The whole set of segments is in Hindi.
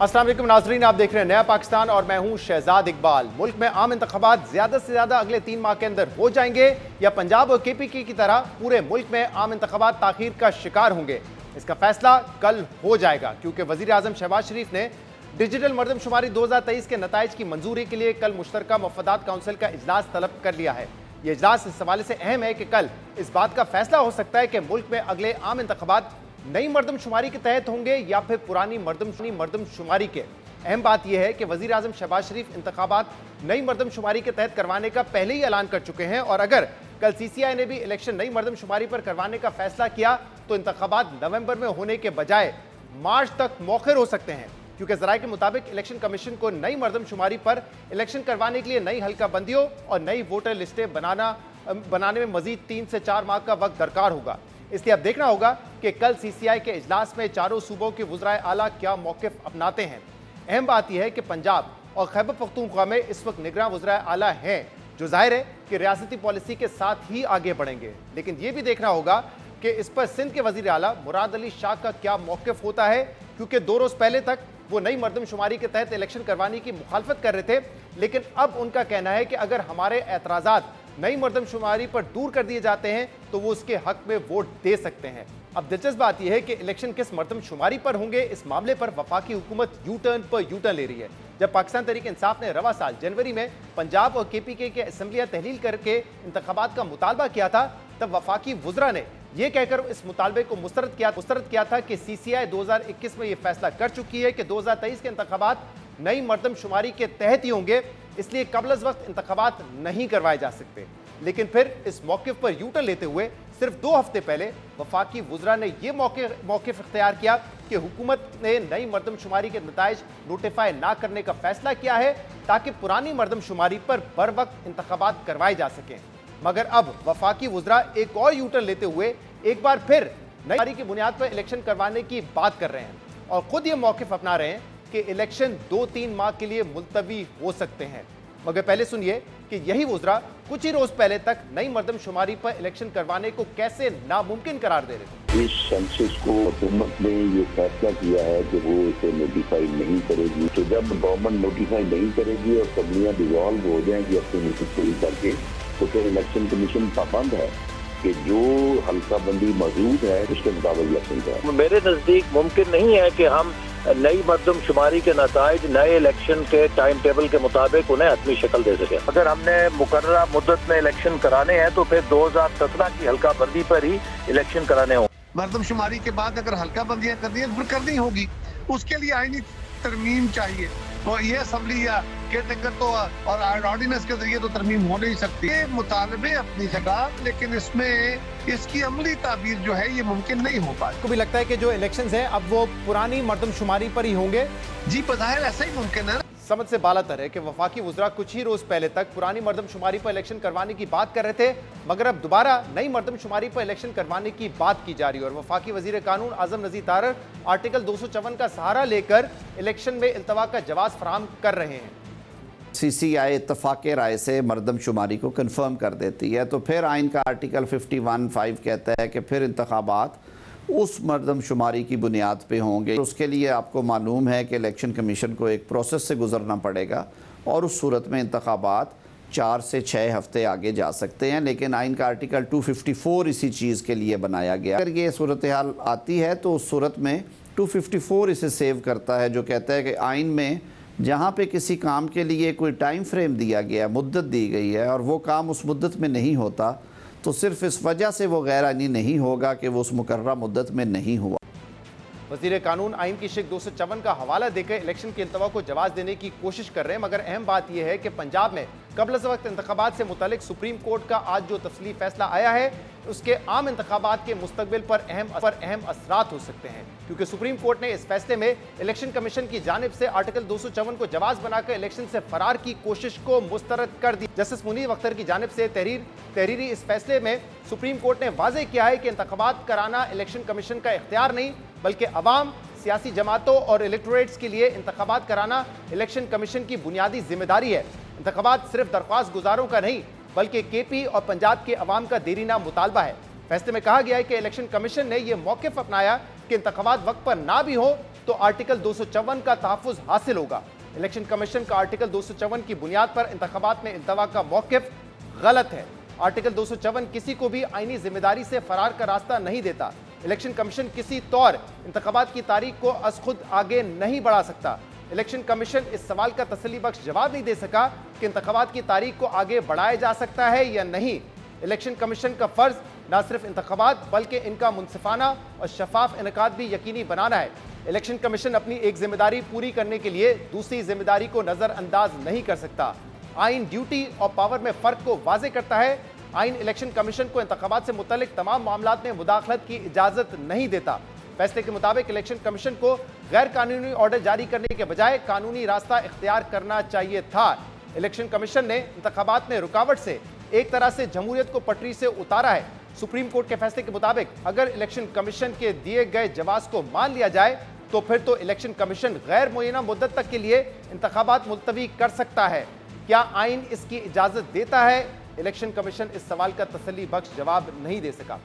अस्सलाम वालेकुम नाज़रीन, आप देख रहे हैं नया पाकिस्तान और मैं हूं शहजाद इकबाल। मुल्क में आम इंतखाबात ज़्यादा से ज़्यादा अगले 3 माह के अंदर हो जाएंगे या पंजाब और KPK की तरह पूरे मुल्क में आम इंतखाबात ताख़ीर का शिकार होंगे, इसका फैसला कल हो जाएगा, क्योंकि वज़ीर आज़म शहबाज शरीफ ने डिजिटल मरदमशुमारी 2023 के नताइज की मंजूरी के लिए कल मुश्तरका मफादात काउंसिल का इजलास तलब कर लिया है। ये इजलास इस हवाले से अहम है कि कल इस बात का फैसला हो सकता है कि मुल्क में अगले आम इंतखाबात नई मरदमशुमारी के तहत होंगे या फिर पुरानी मरदमशुमारी के। अहम बात यह है कि वज़ीर आज़म शहबाज शरीफ इंतखाबात नई मरदमशुमारी के तहत करवाने का पहले ही ऐलान कर चुके हैं और अगर कल CCI ने भी इलेक्शन नई मरदमशुमारी पर करवाने का फैसला किया तो इंतखाबात नवंबर में होने के बजाय मार्च तक मौखर हो सकते हैं, क्योंकि ज़राए के मुताबिक इलेक्शन कमीशन को नई मरदमशुमारी पर इलेक्शन करवाने के लिए नई हल्का बंदियों और नई वोटर लिस्टें बनाने में मजीद 3 से 4 माह का वक्त दरकार होगा। इसलिए अब देखना होगा कि कल CCI के इजलास में चारों सूबों के वुज़राए आला क्या मौक़िफ़ अपनाते हैं। अहम बात यह है कि पंजाब और खैबर पख्तूनख्वा में इस वक्त निगरां वुज़राए आला हैं, जो जाहिर है कि रियासती पॉलिसी के साथ ही आगे बढ़ेंगे, लेकिन यह भी देखना होगा कि इस पर सिंध के वज़ीर आला मुराद अली शाह का क्या मौक़िफ़ होता है, क्योंकि 2 रोज़ पहले तक वो नई मरदमशुमारी के तहत इलेक्शन करवाने की मुखालफत कर रहे थे, लेकिन अब उनका कहना है कि अगर हमारे एतराज़ात नई मरदमशुमारी पर दूर कर दिए जाते हैं तो वो उसके हक में वोट दे सकते हैं। अब दिलचस्प बात यह है कि इलेक्शन किस मरदमशुमारी पर होंगे, इस मामले पर वफाकी हुकूमत यू टर्न ले रही है। जब पाकिस्तान तहरीक इंसाफ ने रवा साल जनवरी में पंजाब और KPK के असम्बलियाँ तहलील करके इंतखाबात का मुतालबा किया था, तब वफाकी वुज़रा ने यह कहकर इस मुतालबे को मुस्तरद किया था कि CCI 2021 में यह फैसला कर चुकी है कि 2023 के इंतखाबात नई मरदमशुमारी के तहत ही होंगे, इसलिए कबल अज़ वक्त इंतखाबात नहीं करवाए जा सकते। लेकिन फिर इस मौक़िफ़ पर यूटर्न लेते हुए सिर्फ 2 हफ्ते पहले वफाकी वुज़रा ने यह मौक़िफ़ इख्तियार किया कि हुकूमत ने नई मरदमशुमारी के नताइज नोटिफाई ना करने का फैसला किया है ताकि पुरानी मरदमशुमारी पर बर वक्त इंतखाबात करवाए जा सकें। मगर अब वफाकी वुज़रा एक और यूटर्न लेते हुए एक बार फिर नई की बुनियाद पर इलेक्शन करवाने की बात कर रहे हैं और खुद ये मौक़िफ़ अपना रहे हैं कि इलेक्शन 2-3 माह के लिए मुलतवी हो सकते हैं। मगर पहले सुनिए कि यही वुज़रा कुछ ही रोज पहले तक नई मरदमशुमारी पर इलेक्शन करवाने को कैसे नामुमकिन करार दे रहे थे। इस सेंसस को हुकूमत ने ये फैसला किया है कि वो इसे नोटिफाई नहीं करेगी, तो जब गवर्नमेंट नोटिफाई नहीं करेगी और असम्बलियाँ डिसॉल्व हो जाएंगी अपनी मीटिंग पूरी करके, तो फिर इलेक्शन कमीशन पाबंद है कि जो हल्का बंदी मौजूद है उसके मुताबिक इलेक्शन का। मेरे नजदीक मुमकिन नहीं है कि हम नई मरदमशुमारी के नताइज नए इलेक्शन के टाइम टेबल के मुताबिक उन्हें हतमी शक्ल दे सके। अगर हमने मुकर्ररा मुद्दत में इलेक्शन कराने हैं तो फिर 2017 की हल्का बंदी पर ही इलेक्शन कराने हों। मरदमशुमारी के बाद अगर हल्का बंदियां करनी होगी, उसके लिए आईनी तरमीम चाहिए, तो ये असम्बली या केयरटेकर तो और ऑर्डिनेंस के जरिए तो तरमीम हो नहीं सकती। ये मुतालबे अपनी जगह, लेकिन इसमें इसकी अमली ताबीर जो है ये मुमकिन नहीं हो पाती। को भी लगता है कि जो इलेक्शंस हैं अब वो पुरानी मरदमशुमारी पर ही होंगे। जी बज़ाहिर ऐसा ही मुमकिन है। समझ से बालातर है कि वफाकी वुज़रा कुछ ही रोज पहले तक पुरानी मरदमशुमारी पर इलेक्शन करवाने की बात कर रहे थे, मगर अब दोबारा नई मरदमशुमारी पर इलेक्शन करवाने की बात की जा रही है और वफाकी वजीर कानून आज़म नज़ीर तारर आर्टिकल 254 का सहारा लेकर इलेक्शन में इल्तवा का जवाब फराहम कर रहे हैं। CCI इत्तफाक़ राय से मरदमशुमारी को कन्फर्म कर देती है, तो फिर आइन का आर्टिकल 51(5) कहता है कि फिर इंतखाबात उस मरदमशुमारी की बुनियाद पे होंगे। उसके लिए आपको मालूम है कि इलेक्शन कमीशन को एक प्रोसेस से गुजरना पड़ेगा और उस सूरत में इंतखाबात 4 से 6 हफ्ते आगे जा सकते हैं, लेकिन आइन का आर्टिकल 254 इसी चीज़ के लिए बनाया गया। अगर ये सूरत हाल आती है तो उस सूरत में 254 इसे सेव करता है, जो कहता है कि आइन में जहाँ पे किसी काम के लिए कोई टाइम फ्रेम दिया गया, मुद्दत दी गई है और वो काम उस मुद्दत में नहीं होता, तो सिर्फ इस वजह से वो गैर आइनी नहीं होगा कि वो उस मुकर्ररा मुद्दत में नहीं हुआ। वज़ीर कानून आइन की शिक 254 का हवाला देकर इलेक्शन के इल्तवा को जवाब देने की कोशिश कर रहे हैं, मगर अहम बात यह है कि पंजाब में कबल अज़ वक्त इंतखाबात से मुतालिक सुप्रीम कोर्ट का आज जो तफसीली फैसला आया है उसके आम इंतखाबात के मुस्तकबिल पर अहम असरात हो सकते हैं, क्योंकि सुप्रीम कोर्ट ने इस फैसले में इलेक्शन कमीशन की जानिब से आर्टिकल 254 को जवाब बनाकर इलेक्शन से फरार की कोशिश को मुस्तरद कर दी। जस्टिस मुनीर अख्तर की जानिब से तहरीरी इस फैसले में सुप्रीम कोर्ट ने वाज़ेह किया है कि इंतखाबात कराना इलेक्शन कमीशन का इख्तियार नहीं, बल्कि अवाम, सियासी जमातों और इलेक्टोरेट्स के लिए इंतखाबात कराना इलेक्शन कमीशन की बुनियादी जिम्मेदारी है। इंतखाबात सिर्फ दरख्वास्त गुजारों का नहीं बल्कि KP और पंजाब के अवाम का देरीना मुतालबा है। फैसले में कहा गया है कि इलेक्शन कमीशन ने यह मौक़िफ़ अपनाया कि इंतखाबात वक्त पर ना भी हो तो तो आर्टिकल 254 का तहफ्फुज हासिल होगा। इलेक्शन कमीशन का आर्टिकल 254 की बुनियाद पर इंतखाबात में इल्तवा का मौकिफ गलत है। आर्टिकल 254 किसी को भी आईनी जिम्मेदारी से फरार का रास्ता नहीं देता। इलेक्शन कमीशन किसी तौर इंतखाबात की तारीख को अज खुद आगे नहीं बढ़ा सकता। इलेक्शन कमीशन इस सवाल का तसल्ली बख्श जवाब नहीं दे सका कि इंतखाबात की तारीख को आगे बढ़ाया जा सकता है या नहीं। इलेक्शन कमीशन का फर्ज न सिर्फ इंतखाबात बल्कि इनका मुनसिफाना और शफाफ इनकाद भी यकीनी बनाना है। इलेक्शन कमीशन अपनी एक जिम्मेदारी पूरी करने के लिए दूसरी जिम्मेदारी को नजरअंदाज नहीं कर सकता। आइन ड्यूटी और पावर में फर्क को वाजे करता है। आइन इलेक्शन कमीशन को इंतखाबात से मुतल्लिक तमाम मामलात में मुदाखलत की इजाजत नहीं देता। फैसले के मुताबिक इलेक्शन कमीशन को गैर कानूनी ऑर्डर जारी करने के बजाय कानूनी रास्ता इख्तियार करना चाहिए था। इलेक्शन कमीशन ने इंतखाबात में रुकावट से एक तरह से जमहूरियत को पटरी से उतारा है। सुप्रीम कोर्ट के फैसले के मुताबिक अगर इलेक्शन कमीशन के दिए गए जवाब को मान लिया जाए तो फिर तो इलेक्शन कमीशन गैर मुय्यना मुद्दत तक के लिए इंतखाबात मुलतवी कर सकता है। क्या आइन इसकी इजाजत देता है? इलेक्शन कमीशन इस सवाल का तसल्ली बख्श जवाब नहीं दे सका।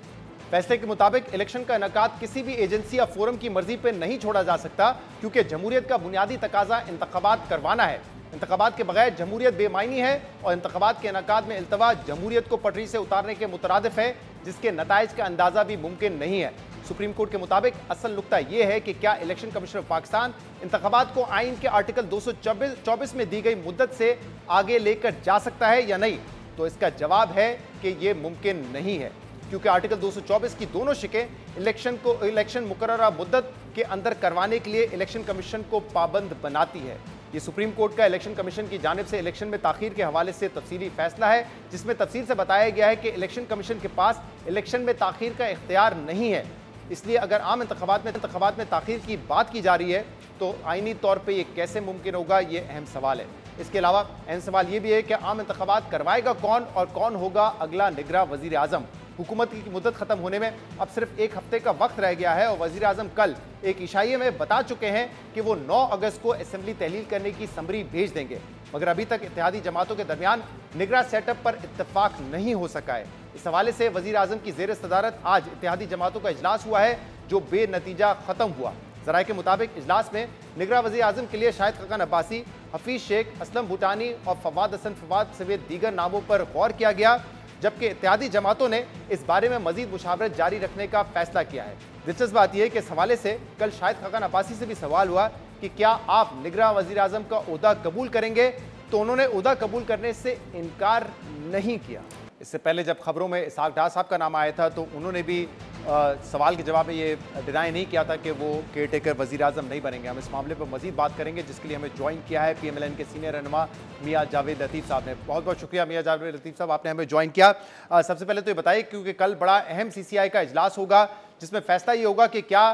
फैसले के मुताबिक इलेक्शन का इनेकाद किसी भी एजेंसी या फोरम की मर्जी पर नहीं छोड़ा जा सकता, क्योंकि जमहूरियत का बुनियादी तकाजा इंतखाबात करवाना है। इंतखाबात के बगैर जमहूरियत बेमायनी है और इंतखाबात के इनेकाद में इल्तवा जमहूरियत को पटरी से उतारने के मुतरादिफ है, जिसके नताइज का अंदाजा भी मुमकिन नहीं है। सुप्रीम कोर्ट के मुताबिक असल नुक्ता यह है कि क्या इलेक्शन कमीशन ऑफ पाकिस्तान इंतखाबात को आइन के आर्टिकल 224 में दी गई मुद्दत से आगे लेकर जा सकता है या नहीं? तो इसका जवाब है कि यह मुमकिन नहीं है, क्योंकि आर्टिकल 224 की दोनों शिकें इलेक्शन मुकर्ररा मुद्दत के अंदर करवाने के लिए इलेक्शन कमीशन को पाबंद बनाती है। ये सुप्रीम कोर्ट का इलेक्शन कमीशन की जानिब से इलेक्शन में ताखीर के हवाले से तफसीली फैसला है, जिसमें तफसील से बताया गया है कि इलेक्शन कमीशन के पास इलेक्शन में ताखीर का इख्तियार नहीं है। इसलिए अगर आम इंतखाबात में ताखीर की बात की जा रही है तो आईनी तौर पर यह कैसे मुमकिन होगा, ये अहम सवाल है। इसके अलावा अहम सवाल ये भी है कि आम इंतखाबात करवाएगा कौन और कौन होगा अगला निगरां वजीर आजम। हुकूमत की मुद्दत खत्म होने में अब सिर्फ एक हफ्ते का वक्त रह गया है और वजीर आजम कल एक इशाइये में बता चुके हैं कि वो 9 अगस्त को असेंबली तहलील करने की समरी भेज देंगे, मगर अभी तक इत्तेहादी जमातों के दरमियान निगरां सेटअप पर इत्तफाक नहीं हो सका है। इस हवाले से वजीर आजम की जेर सदारत आज इत्तेहादी जमातों का इजलास हुआ है, जो बेनतीजा खत्म हुआ। ज़राए के मुताबिक इजलास में निगरां वज़ीर आज़म के लिए शाहिद खाकान अब्बासी, हफीज़ शेख, असलम भूटानी और फवाद हसन फवाद समेत दीगर नामों पर गौर किया गया, जबकि इत्तेहादी जमातों ने इस बारे में मजीद मुशावरत जारी रखने का फैसला किया है। दिलचस्प बात यह है कि इस हवाले से कल शाहिद खाकान अब्बासी से भी सवाल हुआ कि क्या आप निगरां वज़ीर आज़म का ओहदा कबूल करेंगे, तो उन्होंने ओहदा कबूल करने से इनकार नहीं किया। इससे पहले जब खबरों में इसहाक डार साहब का नाम आया था तो उन्होंने भी सवाल के जवाब में ये डिनाई नहीं किया था कि वो केयर टेकर वज़ीर आज़म नहीं बनेंगे। हम इस मामले पर मजीद बात करेंगे, जिसके लिए हमें ज्वाइन किया है PMLN के सीनियर रहनुमा मियाँ जावेद लतीफ़ साहब ने। बहुत बहुत शुक्रिया मियाँ जावेद लतीफ़ साहब, आपने हमें ज्वाइन किया। सबसे पहले तो ये बताइए, क्योंकि कल बड़ा अहम CCI का इजलास होगा जिसमें फैसला ये होगा कि क्या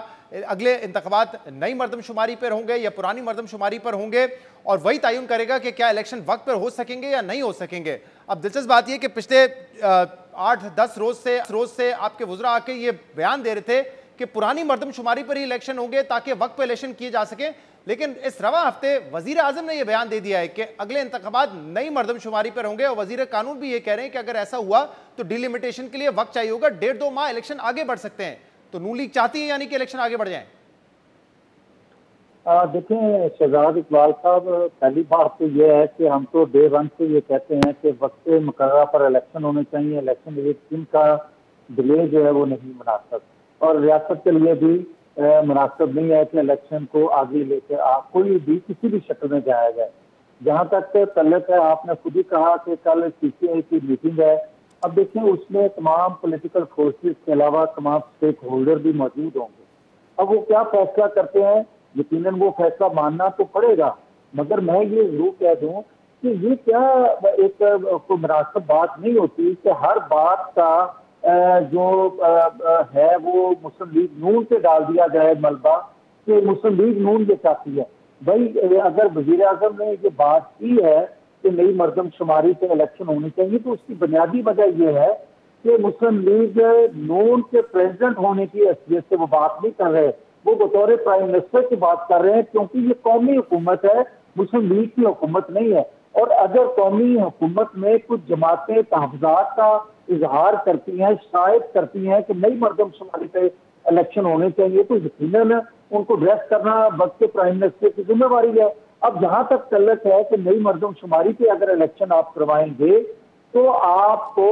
अगले इंतखाबात नई मरदमशुमारी पर होंगे या पुरानी मरदमशुमारी पर होंगे, और वही तयन करेगा कि क्या इलेक्शन वक्त पर हो सकेंगे या नहीं हो सकेंगे। अब दिलचस्प बात यह कि पिछले 8-10 रोज से आपके वुज़रा आके ये बयान दे रहे थे कि पुरानी मरदमशुमारी पर ही इलेक्शन होंगे ताकि वक्त पर इलेक्शन किए जा सके, लेकिन इस रवा हफ्ते वजीर आजम ने यह बयान दे दिया है कि अगले इंतखाबात नई मरदमशुमारी पर होंगे, और वजीर कानून भी ये कह रहे हैं कि अगर ऐसा हुआ तो डिलिमिटेशन के लिए वक्त चाहिए होगा, 1.5-2 माह इलेक्शन आगे बढ़ सकते हैं। तो नून लीग चाहती है यानी कि इलेक्शन आगे बढ़ जाए? देखें शहजाद इकबाल साहब, पहली बात तो यह है कि हम तो डे 1 से ये कहते हैं कि वक्त मुकर्रर पर इलेक्शन होने चाहिए। इलेक्शन एक दिन का डिले जो है वो नहीं मुनासिब, और रियासत के लिए भी मुनासिब नहीं है कि इलेक्शन को आगे लेकर कोई भी किसी भी शक्ल में जाया जाए। जहाँ तक तल्लुक है, आपने खुद ही कहा कि कल CCI की मीटिंग है। अब देखें उसमें तमाम पॉलिटिकल फोर्सेस के अलावा तमाम स्टेक होल्डर भी मौजूद होंगे। अब वो क्या फैसला करते हैं, यकीनन वो फैसला मानना तो पड़ेगा, मगर मैं ये जरूर कह दूं कि ये क्या एक कोई मुनासिब बात नहीं होती कि हर बात का जो है वो मुस्लिम लीग नून पे डाल दिया जाए मलबा कि मुस्लिम लीग नून ये चाहती है। भाई अगर वजीर आजम ने ये बात की है कि नई मरदमशुमारी पे इलेक्शन होनी चाहिए, तो उसकी बुनियादी वजह यह है कि मुस्लिम लीग नून के प्रेसिडेंट होने की हैसियत से वो बात नहीं कर रहे, वो बतौर प्राइम मिनिस्टर की बात कर रहे हैं, क्योंकि ये कौमी हुकूमत है, मुस्लिम लीग की हुकूमत नहीं है। और अगर कौमी हुकूमत में कुछ जमातें तहफ़्ज़ात का इजहार करती हैं, शायद करती हैं कि नई मरदमशुमारी पे इलेक्शन होने चाहिए, तो यकीनन उनको ड्रेस करना वक्त के प्राइम मिनिस्टर की जिम्मेवारी है। अब जहां तक तल्लक है कि नई मर्दमशुमारी पे अगर इलेक्शन आप करवाएंगे तो आपको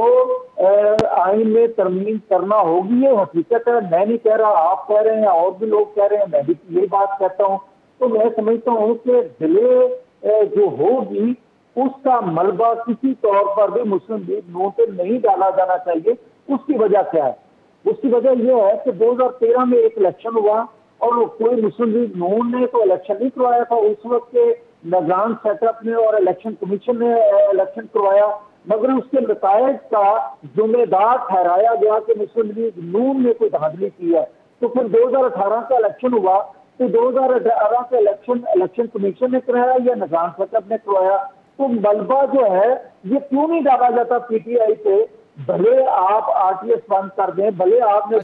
आइन में तरमीम करना होगी। ये हकीकत है, मैं नहीं कह रहा, आप कह रहे हैं और भी लोग कह रहे हैं, मैं भी यही बात कहता हूँ। तो मैं समझता हूँ कि डिले जो होगी उसका मलबा किसी तौर पर भी मुस्लिम लीग नून पे नहीं डाला जाना चाहिए। उसकी वजह क्या है? उसकी वजह यह है कि 2013 में एक इलेक्शन हुआ और कोई मुस्लिम लीग नून ने तो इलेक्शन नहीं करवाया था। उस वक्त के निगरान सेटअप ने और इलेक्शन कमीशन ने इलेक्शन करवाया, मगर उसके नतायज का जिम्मेदार ठहराया गया कि मुस्लिम लीग नून ने कोई धांधली की है। तो फिर 2018 का इलेक्शन हुआ तो 2018 का इलेक्शन कमीशन ने कराया या निगरान सेटअप ने करवाया? तो मलबा जो है ये क्यों नहीं डाला जाता पीटीआई पे? भले आप आरटीएस बंद कर दें, भले आपने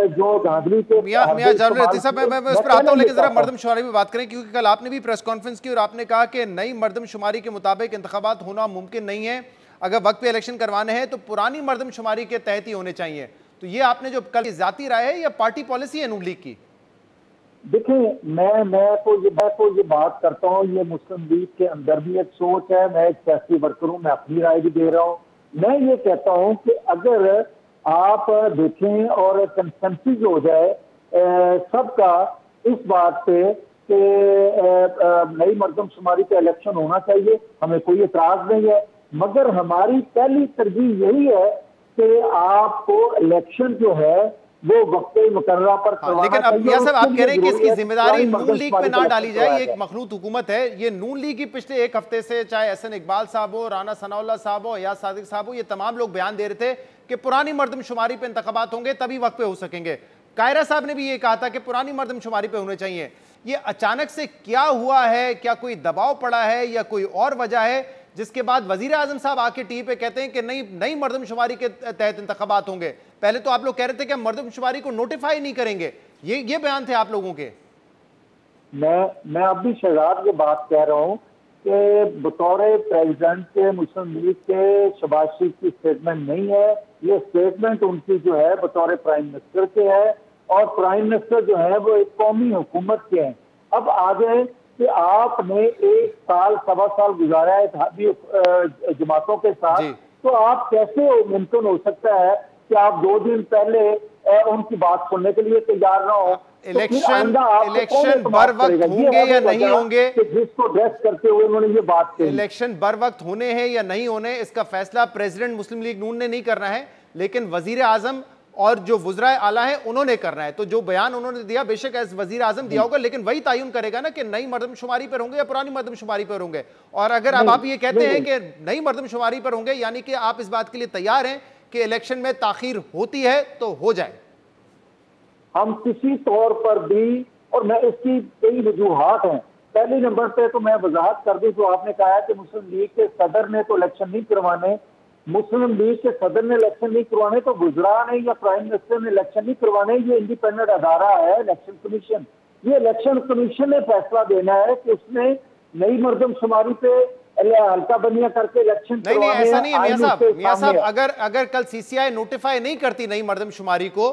जो धांधली के मियां जावेद रतीफ साहब, मैं उस पर आता हूं, लेकिन जरा मर्दमशुमारी में बात करें, क्योंकि कल आपने भी प्रेस कॉन्फ्रेंस की और आपने कहा कि नई मर्दमशुमारी के मुताबिक इंतखाबात होना मुमकिन नहीं है। अगर वक्त पे इलेक्शन करवाने हैं तो पुरानी मर्दमशुमारी के तहत ही होने चाहिए। तो ये आपने जो कल जाती राय है या पार्टी पॉलिसी है नून लीग की? देखिए, मैं तो ये बात करता हूँ, ये मुस्लिम लीग के अंदर भी एक सोच है। मैं एक सियासी वर्कर हूँ, मैं अपनी राय भी दे रहा हूँ। मैं ये कहता हूँ कि अगर आप देखें और कंसेंसस हो जाए सबका इस बात पे कि नई मर्दमशुमारी पे इलेक्शन होना चाहिए, हमें कोई एतराज नहीं है। मगर हमारी पहली तरजीह यही है कि आपको इलेक्शन जो है वो वक्त मुकर्ररा पर करवाना लेकिन अब मियां साहब आप कह रहे हैं कि इसकी जिम्मेदारी नून लीग पे ना डाली जाए। ये एक मखलूत हुकूमत है, ये नून लीग की पिछले एक हफ्ते से चाहे एहसन इकबाल साहब हो, राना सनाउल्लाह साहब हो या सादिक साहब हो, ये तमाम लोग बयान दे रहे थे कि पुरानी मर्दमशुमारी पे इंतखाबात होंगे तभी वक्त पे हो सकेंगे। कायरा साहब ने भी ये कहा था कि पुरानी मर्दमशुमारी पे होने चाहिए। ये अचानक से क्या हुआ है? क्या कोई दबाव पड़ा है या कोई और वजह है जिसके बाद वजीर आजम साहब आके टीवी पे कहते हैं कि नई मर्दमशुमारी के तहत इंतखाबात होंगे? पहले तो आप लोग कह रहे थे कि हम मर्दमशुमारी को नोटिफाई नहीं करेंगे, ये बयान थे आप लोगों के। मैं अब भी शहजाद ये बात कह रहा हूँ कि बतौर प्रेसिडेंट के मुस्लिम लीग के शहबाज शरीफ की स्टेटमेंट नहीं है। ये स्टेटमेंट उनकी जो है बतौर प्राइम मिनिस्टर के है, और प्राइम मिनिस्टर जो है वो एक कौमी हुकूमत के हैं। अब आगे कि आपने एक साल सवा साल गुजारा है जमातों के साथ, तो आप कैसे मुमकिन हो सकता है कि आप 2 दिन पहले उनकी बात सुनने के लिए तैयार ना हो? इलेक्शन बर वक्त होंगे या नहीं होंगे, जिसको ड्रेस करते हुए उन्होंने ये बात कही। इलेक्शन बर वक्त होने हैं या नहीं होने, इसका फैसला प्रेसिडेंट मुस्लिम लीग नून ने नहीं करना है, लेकिन वजीर आजम और जो वुज़राए आला है उन्होंने करना है। तो जो बयान उन्होंने दिया बेशक एज वजीर आजम दिया होगा, लेकिन वही तयन करेगा ना कि नई मर्दमशुमारी पर होंगे या पुरानी मर्दमशुमारी पर होंगे। और अगर अब आप ये कहते हैं कि नई मर्दमशुमारी पर होंगे, यानी कि आप इस बात के लिए तैयार हैं कि इलेक्शन में ताखीर होती है तो हो जाए। हम किसी तौर पर भी, और मैं इसकी कई वजूहात हैं। पहले नंबर पे तो मैं वजाहत कर दूं, जो आपने कहा है कि मुस्लिम लीग के सदर ने तो इलेक्शन नहीं करवाने, मुस्लिम लीग के सदर ने इलेक्शन नहीं करवाने तो गुजरा ने या प्राइम मिनिस्टर ने इलेक्शन नहीं करवाने। ये इंडिपेंडेंट अदारा है इलेक्शन कमीशन। ये इलेक्शन कमीशन ने फैसला देना है कि उसने नई मर्दमशुमारी पे हल्का बंदियां करके इलेक्शन नहीं, ऐसा नहीं है मियां साहब। अगर कल सीसीआई नोटिफाई नहीं करती नई मर्दमशुमारी को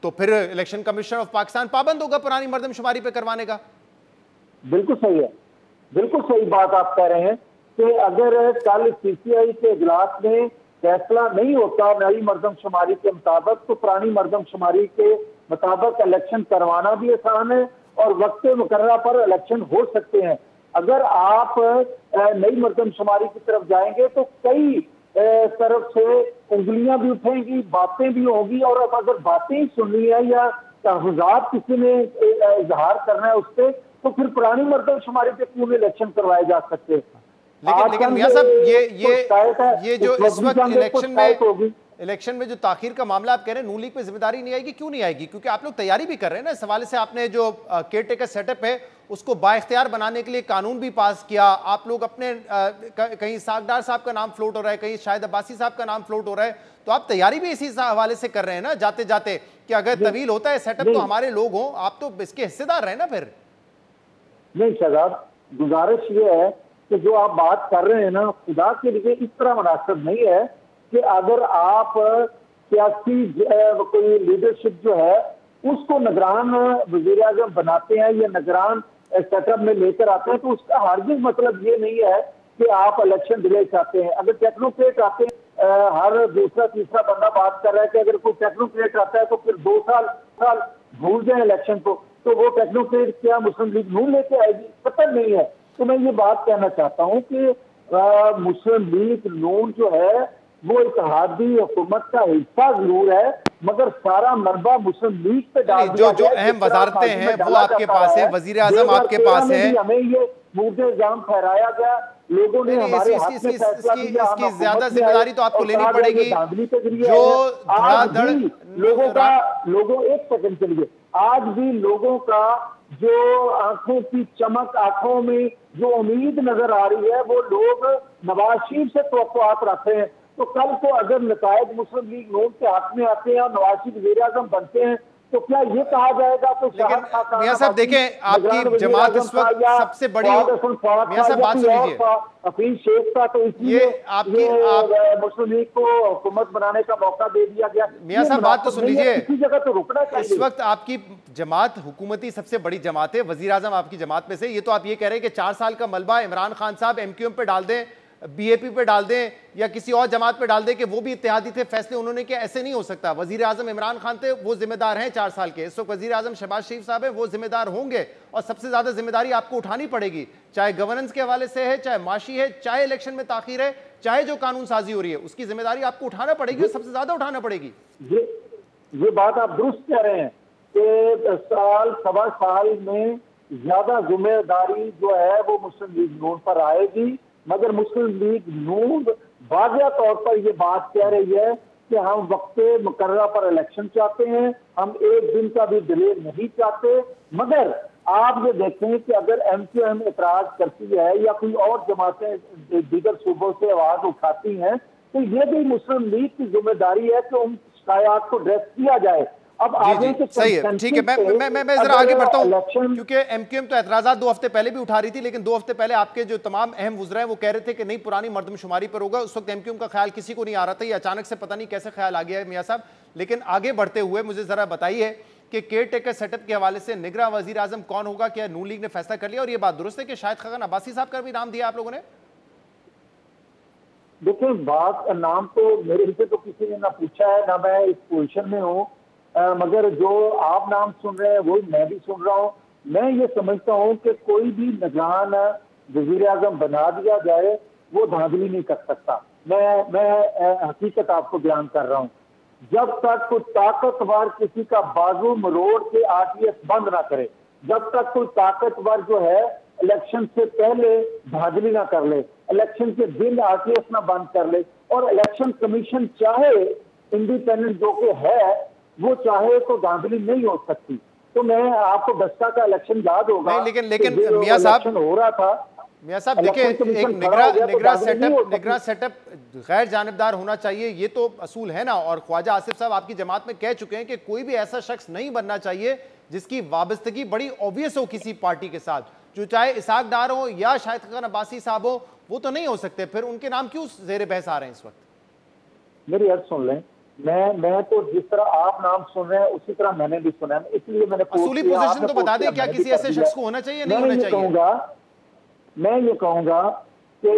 तो फिर इलेक्शन कमीशन ऑफ पाकिस्तान पाबंद होगा पुरानी मर्दमशुमारी पे करवाने का। बिल्कुल सही है, बिल्कुल सही बात आप कह रहे हैं कि अगर कल सीसीआई के इजलास में फैसला नहीं होता नई मर्दमशुमारी के मुताबिक, तो पुरानी मर्दमशुमारी के मुताबिक इलेक्शन करवाना भी आसान है और वक्त मुकर्ररा पर इलेक्शन हो सकते हैं। अगर आप नई मर्दमशुमारी की तरफ जाएंगे तो कई तरफ से उंगलियां भी उठेंगी, बातें भी होगी, और अब अगर बातें ही सुननी है या तहफ़्ज़ात किसी ने इजहार करना है उस पर, तो फिर पुरानी मर्दमशुमारी पे क्यों इलेक्शन करवाए जा सकते? लेकिन मियां साहब ये जो इस वक्त इलेक्शन में जो ताखीर का मामला आप कह रहे हैं नून लीग पे जिम्मेदारी नहीं आएगी, क्यों नहीं आएगी? क्योंकि आप लोग तैयारी भी कर रहे हैं ना। इस हवाले से आपने जो केयर टेकर सेटअप है उसको बाइख्तियार बनाने के लिए कानून भी पास किया। आप लोग अपने कहीं सागदार साहब का नाम फ्लोट हो रहा है, कहीं शाहिद अब्बासी साहब का नाम फ्लोट हो रहा है, तो आप तैयारी भी इसी हवाले से कर रहे हैं ना जाते जाते कि अगर तवील होता है सेटअप तो हमारे लोग हों, आप तो इसके हिस्सेदार रहे ना। फिर नहीं शहजाद, गुजारिश ये है कि जो आप बात कर रहे हैं ना, खुदा के लिए इस तरह मुनासिब नहीं है कि अगर आप सियासी कोई लीडरशिप जो है उसको निगरान वजीर आजम बनाते हैं या निगरान सेटअप में लेकर आते हैं, तो उसका हरगिज़ मतलब ये नहीं है कि आप इलेक्शन डिले चाहते हैं। अगर टेक्नोक्रेट आते हैं, हर दूसरा तीसरा बंदा बात कर रहा है कि अगर कोई टेक्नोक्रेट आता है तो फिर 2 साल भूल जाए इलेक्शन को, तो वो टेक्नोक्रेट क्या मुस्लिम लीग नून लेके आएगी? पता नहीं है। तो मैं ये बात कहना चाहता हूँ कि मुस्लिम लीग नून जो है वो इत्तेहादी हुकूमत का हिस्सा जरूर है, मगर सारा मलबा मुस्लिम लीग पे डाल दिया जो अहम वजारतें हैं वो आपके पास है, वजीर आजम आपके पास है। हमें ये मुद्दे इल्जाम ठहराया गया, लोगों ने हमारे हाथ में फैसला किया, इसकी ज्यादा जिम्मेदारी तो आपको लेनी पड़ेगी। जो लोगों एक सेकंड के लिए, आज भी लोगों का जो आंखों की चमक, आंखों में जो उम्मीद नजर आ रही है, वो लोग नवाज शरीफ से तवक्कुआत रखते हैं। तो कल को अगर नतायज मुस्लिम लीग नून के हाथ में आते हैं और नवाज शरीफ वज़ीर आज़म बनते हैं, तो क्या ये कहा जाएगा तो मियां साहब देखें, आपकी जमात इस वक्त सबसे बड़ी, मियां साहब बात सुन लीजिए, हफीज शेख का, तो इसलिए मुस्लिम लीग को हुकूमत बनाने का मौका दे दिया गया। मियां साहब बात तो सुन लीजिए, इसी जगह तो रुकना चाहिए। इस वक्त आपकी जमात हुकूमती सबसे बड़ी जमात है, वजीर आजम आपकी जमात में से, ये तो आप ये कह रहे हैं कि 4 साल का मलबा इमरान खान साहब MQM पे डाल दें, BAP पे डाल दें या किसी और जमात पे डाल दें कि वो भी इत्तेहादी थे, फैसले उन्होंने किया, ऐसे नहीं हो सकता। वजीर आजम इमरान खान थे, वो जिम्मेदार हैं 4 साल के। इस वक्त वजीर आजम शहबाज शरीफ साहब हैं, वो जिम्मेदार होंगे और सबसे ज्यादा जिम्मेदारी आपको उठानी पड़ेगी, चाहे गवर्नेंस के हवाले से है, चाहे माशी है, चाहे इलेक्शन में ताखीर है, चाहे जो कानून साजी हो रही है, उसकी जिम्मेदारी आपको उठाना पड़ेगी और सबसे ज्यादा उठाना पड़ेगी। ये बात आप दुरुस्त कह रहे हैं कि साल सवा साल में ज्यादा जिम्मेदारी जो है वो मुस्लिम लीग नून पर आएगी, मगर मुस्लिम लीग नून वाज़ेह तौर पर यह बात कह रही है कि हम वक्त मुकर्ररा पर इलेक्शन चाहते हैं, हम एक दिन का भी डिले नहीं चाहते। मगर आप ये देखें कि अगर MQM एतराज करती है या कोई और जमातें दीगर सूबों से आवाज उठाती हैं, तो ये भी मुस्लिम लीग की जिम्मेदारी है कि उन शिकायत को एड्रेस किया जाए। अब आगे के सही है, ठीक है, मैं जरा आगे बढ़ता हूं, क्योंकि MQM तो एतराज़ात 2 हफ्ते पहले भी उठा रही थी, लेकिन 2 हफ्ते पहले आपके जो तमाम अहम वज़रा हैं वो कह रहे थे कि नहीं, पुरानी मर्दमशुमारी पर होगा। उस वक्त MQM का ख्याल किसी को नहीं आ रहा था, ये अचानक से पता नहीं कैसे ख्याल आ गया है मियां साहब। लेकिन आगे बढ़ते हुए मुझे जरा बताइए कि केयर टेकर सेटअप के हवाले से निगरां वज़ीर आज़म कौन होगा, क्या नून लीग ने फैसला कर लिया? और ये बात दुरुस्त है कि शाहिद खगन अब्बासी साहब का भी नाम दिया आप लोगों ने? देखिए, बात नाम तो मेरे से तो किसी ने ना पूछा है, ना मैं इस पोजिशन में हूँ, मगर जो आप नाम सुन रहे हैं वो मैं भी सुन रहा हूँ। मैं ये समझता हूँ कि कोई भी निगरान वज़ीर आज़म बना दिया जाए वो धांधली नहीं कर सकता। मैं हकीकत आपको बयान कर रहा हूँ। जब तक कोई ताकतवर किसी का बाजू मरोड़ के RTS बंद ना करे, जब तक कोई ताकतवर जो है इलेक्शन से पहले धांधली ना कर ले, इलेक्शन के दिन RTS ना बंद कर ले, और इलेक्शन कमीशन चाहे इंडिपेंडेंट जो कि है वो चाहे तो धांधली नहीं हो सकती। तो मैं आपको 10 का इलेक्शन याद होगा, लेकिन मियां साहब हो रहा था, मियां साहब देखिए, एक निगरां सेटअप गैर जानिबदार होना चाहिए, ये तो असूल है ना। और ख्वाजा आसिफ साहब आपकी जमात में कह चुके हैं कि कोई भी ऐसा शख्स नहीं बनना चाहिए जिसकी वाबस्तगी बड़ी ऑब्वियस हो किसी पार्टी के साथ, जो चाहे इसाक डार हो या शाहिद खगन अब्बासी साहब हो, वो तो नहीं हो सकते। फिर उनके नाम क्यों ज़ेरे बहस आ रहे हैं इस वक्त? मेरी अर्ज सुन लें, मैं तो जिस तरह आप नाम सुन रहे हैं उसी तरह मैंने भी सुना है, इसलिए मैंने असूली पोजीशन तो बता दें, क्या किसी ऐसे शख्स को होना चाहिए, नहीं होना चाहिए? मैं ये कहूंगा कि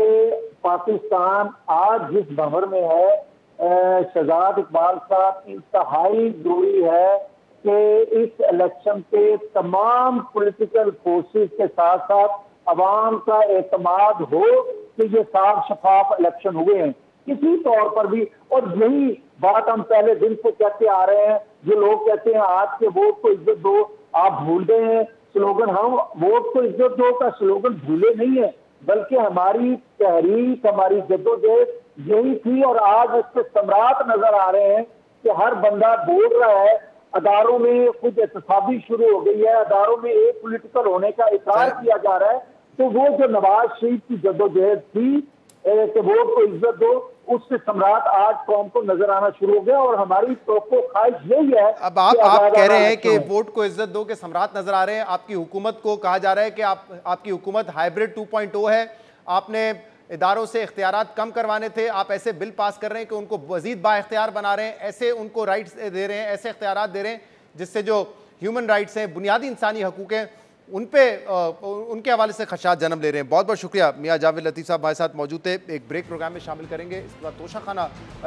पाकिस्तान आज जिस भंवर में है, शहजाद इकबाल साहब, इंतहाई जरूरी है कि इस इलेक्शन के तमाम पॉलिटिकल फोर्सेस के साथ साथ अवाम का एतमाद हो कि ये साफ शफाफ इलेक्शन हुए हैं किसी तौर पर भी। और यही बात हम पहले दिन से कहते आ रहे हैं। जो लोग कहते हैं आज के वोट को इज्जत दो, आप भूल गए हैं स्लोगन। हम वोट को इज्जत दो का स्लोगन भूले नहीं है, बल्कि हमारी तहरीक, हमारी जद्दोजहद यही थी। और आज इसके सम्राट नजर आ रहे हैं कि हर बंदा बोल रहा है, अदारों में खुद एहतसाबी शुरू हो गई है, अदारों में एक पॉलिटिकल होने का इकरार किया जा रहा है। तो वो जो नवाज शरीफ की जद्दोजहद थी कि वोट को इज्जत दो, उससे सम्राट आज कौम को नजर आना शुरू हो गया। और हमारी तो ख्वाहिश यही है। अब आप कह रहे हैं कि वोट को इज्जत दो के सम्राट नजर आ रहे हैं। आपकी हुकूमत को कहा जा रहा है कि आपकी हुकूमत हाइब्रिड 2.0 है। आपने इदारों से इख्तियारात कम करवाने थे, आप ऐसे बिल पास कर रहे हैं कि उनको मजीद बाइख्तियार बना रहे हैं, ऐसे उनको राइट्स दे रहे हैं, ऐसे इख्तियारात दे रहे हैं जिससे जो ह्यूमन राइट्स हैं, बुनियादी इंसानी हकूक़ हैं, उनके हवाले से खदशात जन्म ले रहे हैं। बहुत बहुत शुक्रिया। मियां जावेद लतीफ़ साहब हमारे साथ मौजूद थे। एक ब्रेक प्रोग्राम में शामिल करेंगे। इसके बाद तोशाखाना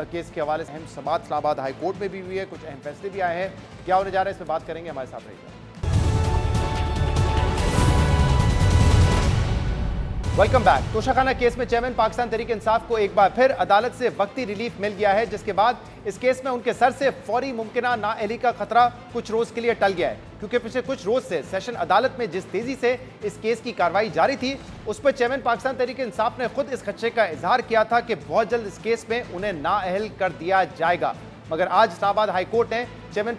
केस के हवाले से अहम समात इस्लामाबाद हाई कोर्ट में भी हुई है, कुछ अहम फैसले भी आए हैं। क्या होने जा रहा है इस पर बात करेंगे, हमारे साथ रहिएगा। Welcome back. तोशाखाना केस में चेयरमैन पाकिस्तान तहरीक इंसाफ को एक बार फिर अदालत से वक्ती रिलीफ मिल गया है, जिसके बाद इस केस में उनके सर से फौरी मुमकिना नाअहली का खतरा कुछ रोज के लिए टल गया है, क्योंकि पिछले कुछ रोज से सेशन अदालत में जिस तेजी से इस केस की कार्रवाई जारी थी, उस पर चेयरमैन पाकिस्तान तहरीक इंसाफ ने खुद इस खदशे का इजहार किया था कि बहुत जल्द इस केस में उन्हें नाअहल कर दिया जाएगा। मगर आज इस्लामाबाद हाई कोर्ट ने चेयरमैन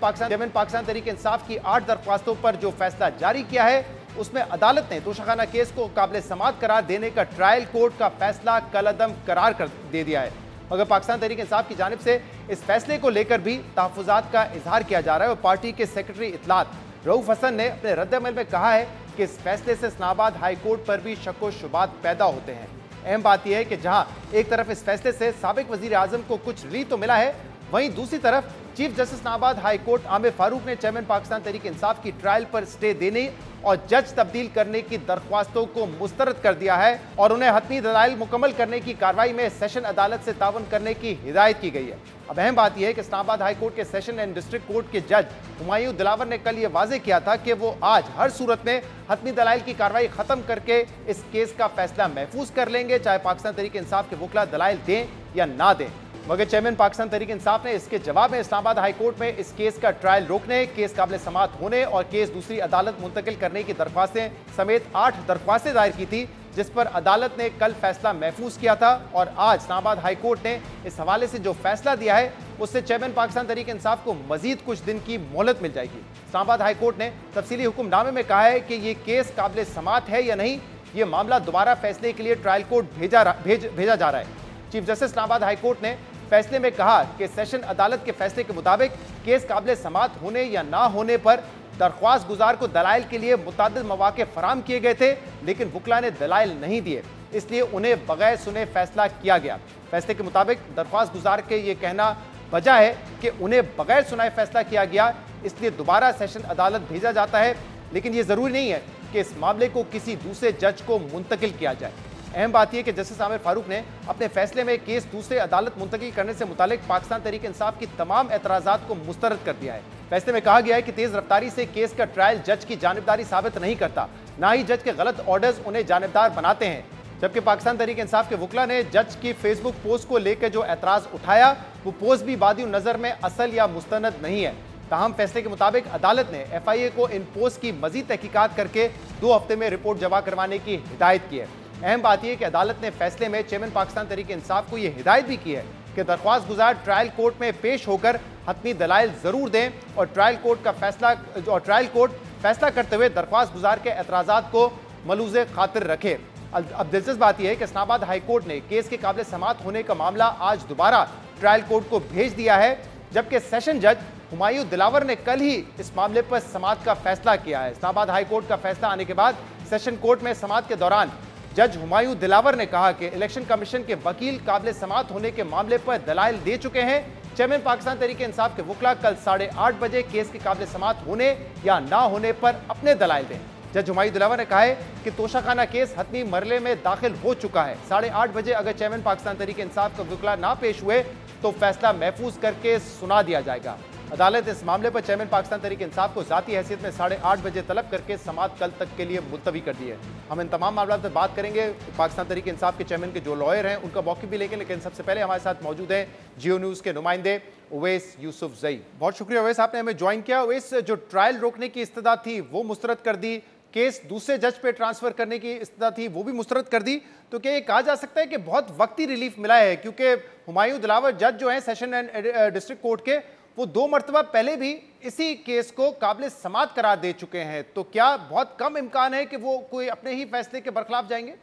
पाकिस्तान तहरीक इंसाफ की 8 दरख्वास्तों पर जो फैसला जारी किया है, उसमें अदालत ने तोशाखाना केस को काबिल समात करार देने का ट्रायल कोर्ट का फैसला कलअदम करार कर दे दिया है। मगर पाकिस्तान तहरीक इंसाफ की जानिब से इस फैसले को लेकर भी तहफ़्फ़ुज़ात का इजहार किया जा रहा है और पार्टी के सेक्रेटरी इत्तलात रऊफ हसन ने अपने रद्द-ए-अमल में कहा है कि इस फैसले से इस्लामाबाद हाई कोर्ट पर भी शक व शुबात पैदा होते हैं। अहम बात यह है कि जहां एक तरफ इस फैसले से साबिक वज़ीर आज़म को कुछ रिलीफ तो मिला है, वहीं दूसरी तरफ chief justice Islamabad high court Aamir Farooq ने चेयरमैन पाकिस्तान तहरीक इंसाफ की ट्रायल पर स्टे देने और जज तब्दील करने की दरख्वास्तों को मुस्तरद कर दिया है और उन्हें हतमी दलाइल मुकम्मल करने की कार्रवाई में सेशन अदालत से तावन करने की हिदायत की गई है। अब अहम बात यह है कि इस्लामाबाद हाई कोर्ट के सेशन एंड डिस्ट्रिक्ट कोर्ट के जज हुमायूं दिलावर ने कल ये वाजे किया था कि वो आज हर सूरत में हतमी दलाइल की कार्रवाई खत्म करके इस केस का फैसला महफूज कर लेंगे, चाहे पाकिस्तान तहरीक इंसाफ के वकील दलाइल दें या ना दें। मगर चेयरमैन पाकिस्तान तहरीक इंसाफ ने इसके जवाब में इस्लामाबाद हाई कोर्ट में इस केस का ट्रायल रोकने, केस काबिल समात होने और केस दूसरी अदालत मुंतकिल करने की दरख्वास्तें समेत 8 दरख्वास्तें दायर की थी, जिस पर अदालत ने कल फैसला महफूज किया था। और आज इस्लामाबाद हाई कोर्ट ने इस हवाले से जो फैसला दिया है, उससे चेयरमैन पाकिस्तान तहरीक इंसाफ को मजीद कुछ दिन की मोहलत मिल जाएगी। इस्लामाबाद हाई कोर्ट ने तफसीली हुक्मनामे में कहा है कि ये केस काबिल समात है या नहीं, ये मामला दोबारा फैसले के लिए ट्रायल कोर्ट भेजा जा रहा है। Chief justice Islamabad high court ने फैसले में कहा कि सेशन अदालत के फैसले के मुताबिक केस काबिल समात होने या ना होने पर दरख्वास्त गुजार को दलाइल के लिए मुतअद्दिद मौके फराम किए गए थे, लेकिन वकला ने दलाइल नहीं दिए, इसलिए उन्हें बगैर सुने फैसला किया गया। फैसले के मुताबिक दरख्वास्त गुजार के ये कहना वजह है कि उन्हें बगैर सुनाए फैसला किया गया, इसलिए दोबारा सेशन अदालत भेजा जाता है, लेकिन ये जरूरी नहीं है कि इस मामले को किसी दूसरे जज को मुंतकिल किया जाए। अहम बात यह कि जस्टिस आमिर फारूक ने अपने फैसले में केस दूसरे अदालत मुंतकिल करने से मुतालिक पाकिस्तान तहरीक इंसाफ की तमाम एतराज़ात को मुस्तरद कर दिया है। फैसले में कहा गया है कि तेज रफ्तारी से केस का ट्रायल जज की जानिबदारी साबित नहीं करता, ना ही जज के गलत ऑर्डर्स उन्हें जानिबदार बनाते हैं। जबकि पाकिस्तान तहरीक इंसाफ के वकला ने जज की फेसबुक पोस्ट को लेकर जो एतराज़ उठाया, वो पोस्ट भी बादी नज़र में असल या मुस्तनद नहीं है। ताहम फैसले के मुताबिक अदालत ने FIA को इन पोस्ट की मजीद तहकीकात करके 2 हफ्ते में रिपोर्ट जमा करवाने की हिदायत की है। अहम बात यह कि अदालत ने फैसले में चेयरमैन पाकिस्तान तहरीक इंसाफ को यह हिदायत भी की है कि दरख्वास्त गुजार ट्रायल कोर्ट में पेश होकर हतमी दलाइल जरूर दें और ट्रायल कोर्ट फैसला करते हुए दरख्वास्त गुजार के एतराज़ात को मलूज़े खातिर रखे। अब दिलचस्प बात यह है कि इस्लामाबाद हाई कोर्ट ने केस के काबिल समात होने का मामला आज दोबारा ट्रायल कोर्ट को भेज दिया है, जबकि सेशन जज हुमायूं दिलावर ने कल ही इस मामले पर समात का फैसला किया है। इस्लामाबाद हाई कोर्ट का फैसला आने के बाद सेशन कोर्ट में समात के दौरान जज हुमायूं दिलावर ने कहा कि इलेक्शन कमीशन के वकील काबिल समात होने के मामले पर दलाइल दे चुके हैं। चेयरमैन पाकिस्तान तहरीक इंसाफ के वकला कल 8:30 बजे केस के काबिल समात होने या ना होने पर अपने दलाइल दें। जज हुमायूं दिलावर ने कहा है कि तोशाखाना केस हतमी मरले में दाखिल हो चुका है। 8:30 बजे अगर चेयरमैन पाकिस्तान तहरीक इंसाफ के वकला ना पेश हुए तो फैसला महफूज करके सुना दिया जाएगा। अदालत इस मामले पर चेयरमैन पाकिस्तान तहरीक इंसाफ को जाती हैसियत में 8:30 बजे तलब करके समात कल तक के लिए मुलतवी कर दी है। हम इन तमाम मामलों पर बात करेंगे। पाकिस्तान तहरीक इंसाफ के चेयरमैन के जो लॉयर हैं उनका मौक़िफ़ भी लेकिन सबसे पहले हमारे साथ मौजूद हैं जियो न्यूज़ के नुमाइंदे उवैस यूसुफ जई। बहुत शुक्रिया उवैस, आपने हमें ज्वाइन किया। उवैस, जो ट्रायल रोकने की इस्तदा थी वो मुस्तरद कर दी, केस दूसरे जज पे ट्रांसफर करने की इस्तदा थी वो भी मुस्तरद कर दी, तो क्या ये कहा जा सकता है कि बहुत वक्ती रिलीफ मिला है? क्योंकि हुमायूं दिलावर जज जो हैं सेशन एंड डिस्ट्रिक्ट कोर्ट के, वो 2 मरतबा पहले भी इसी केस को काबिल समात करार दे चुके हैं, तो क्या बहुत कम इम्कान है कि वो कोई अपने ही फैसले के बरखिलाफ जाएंगे?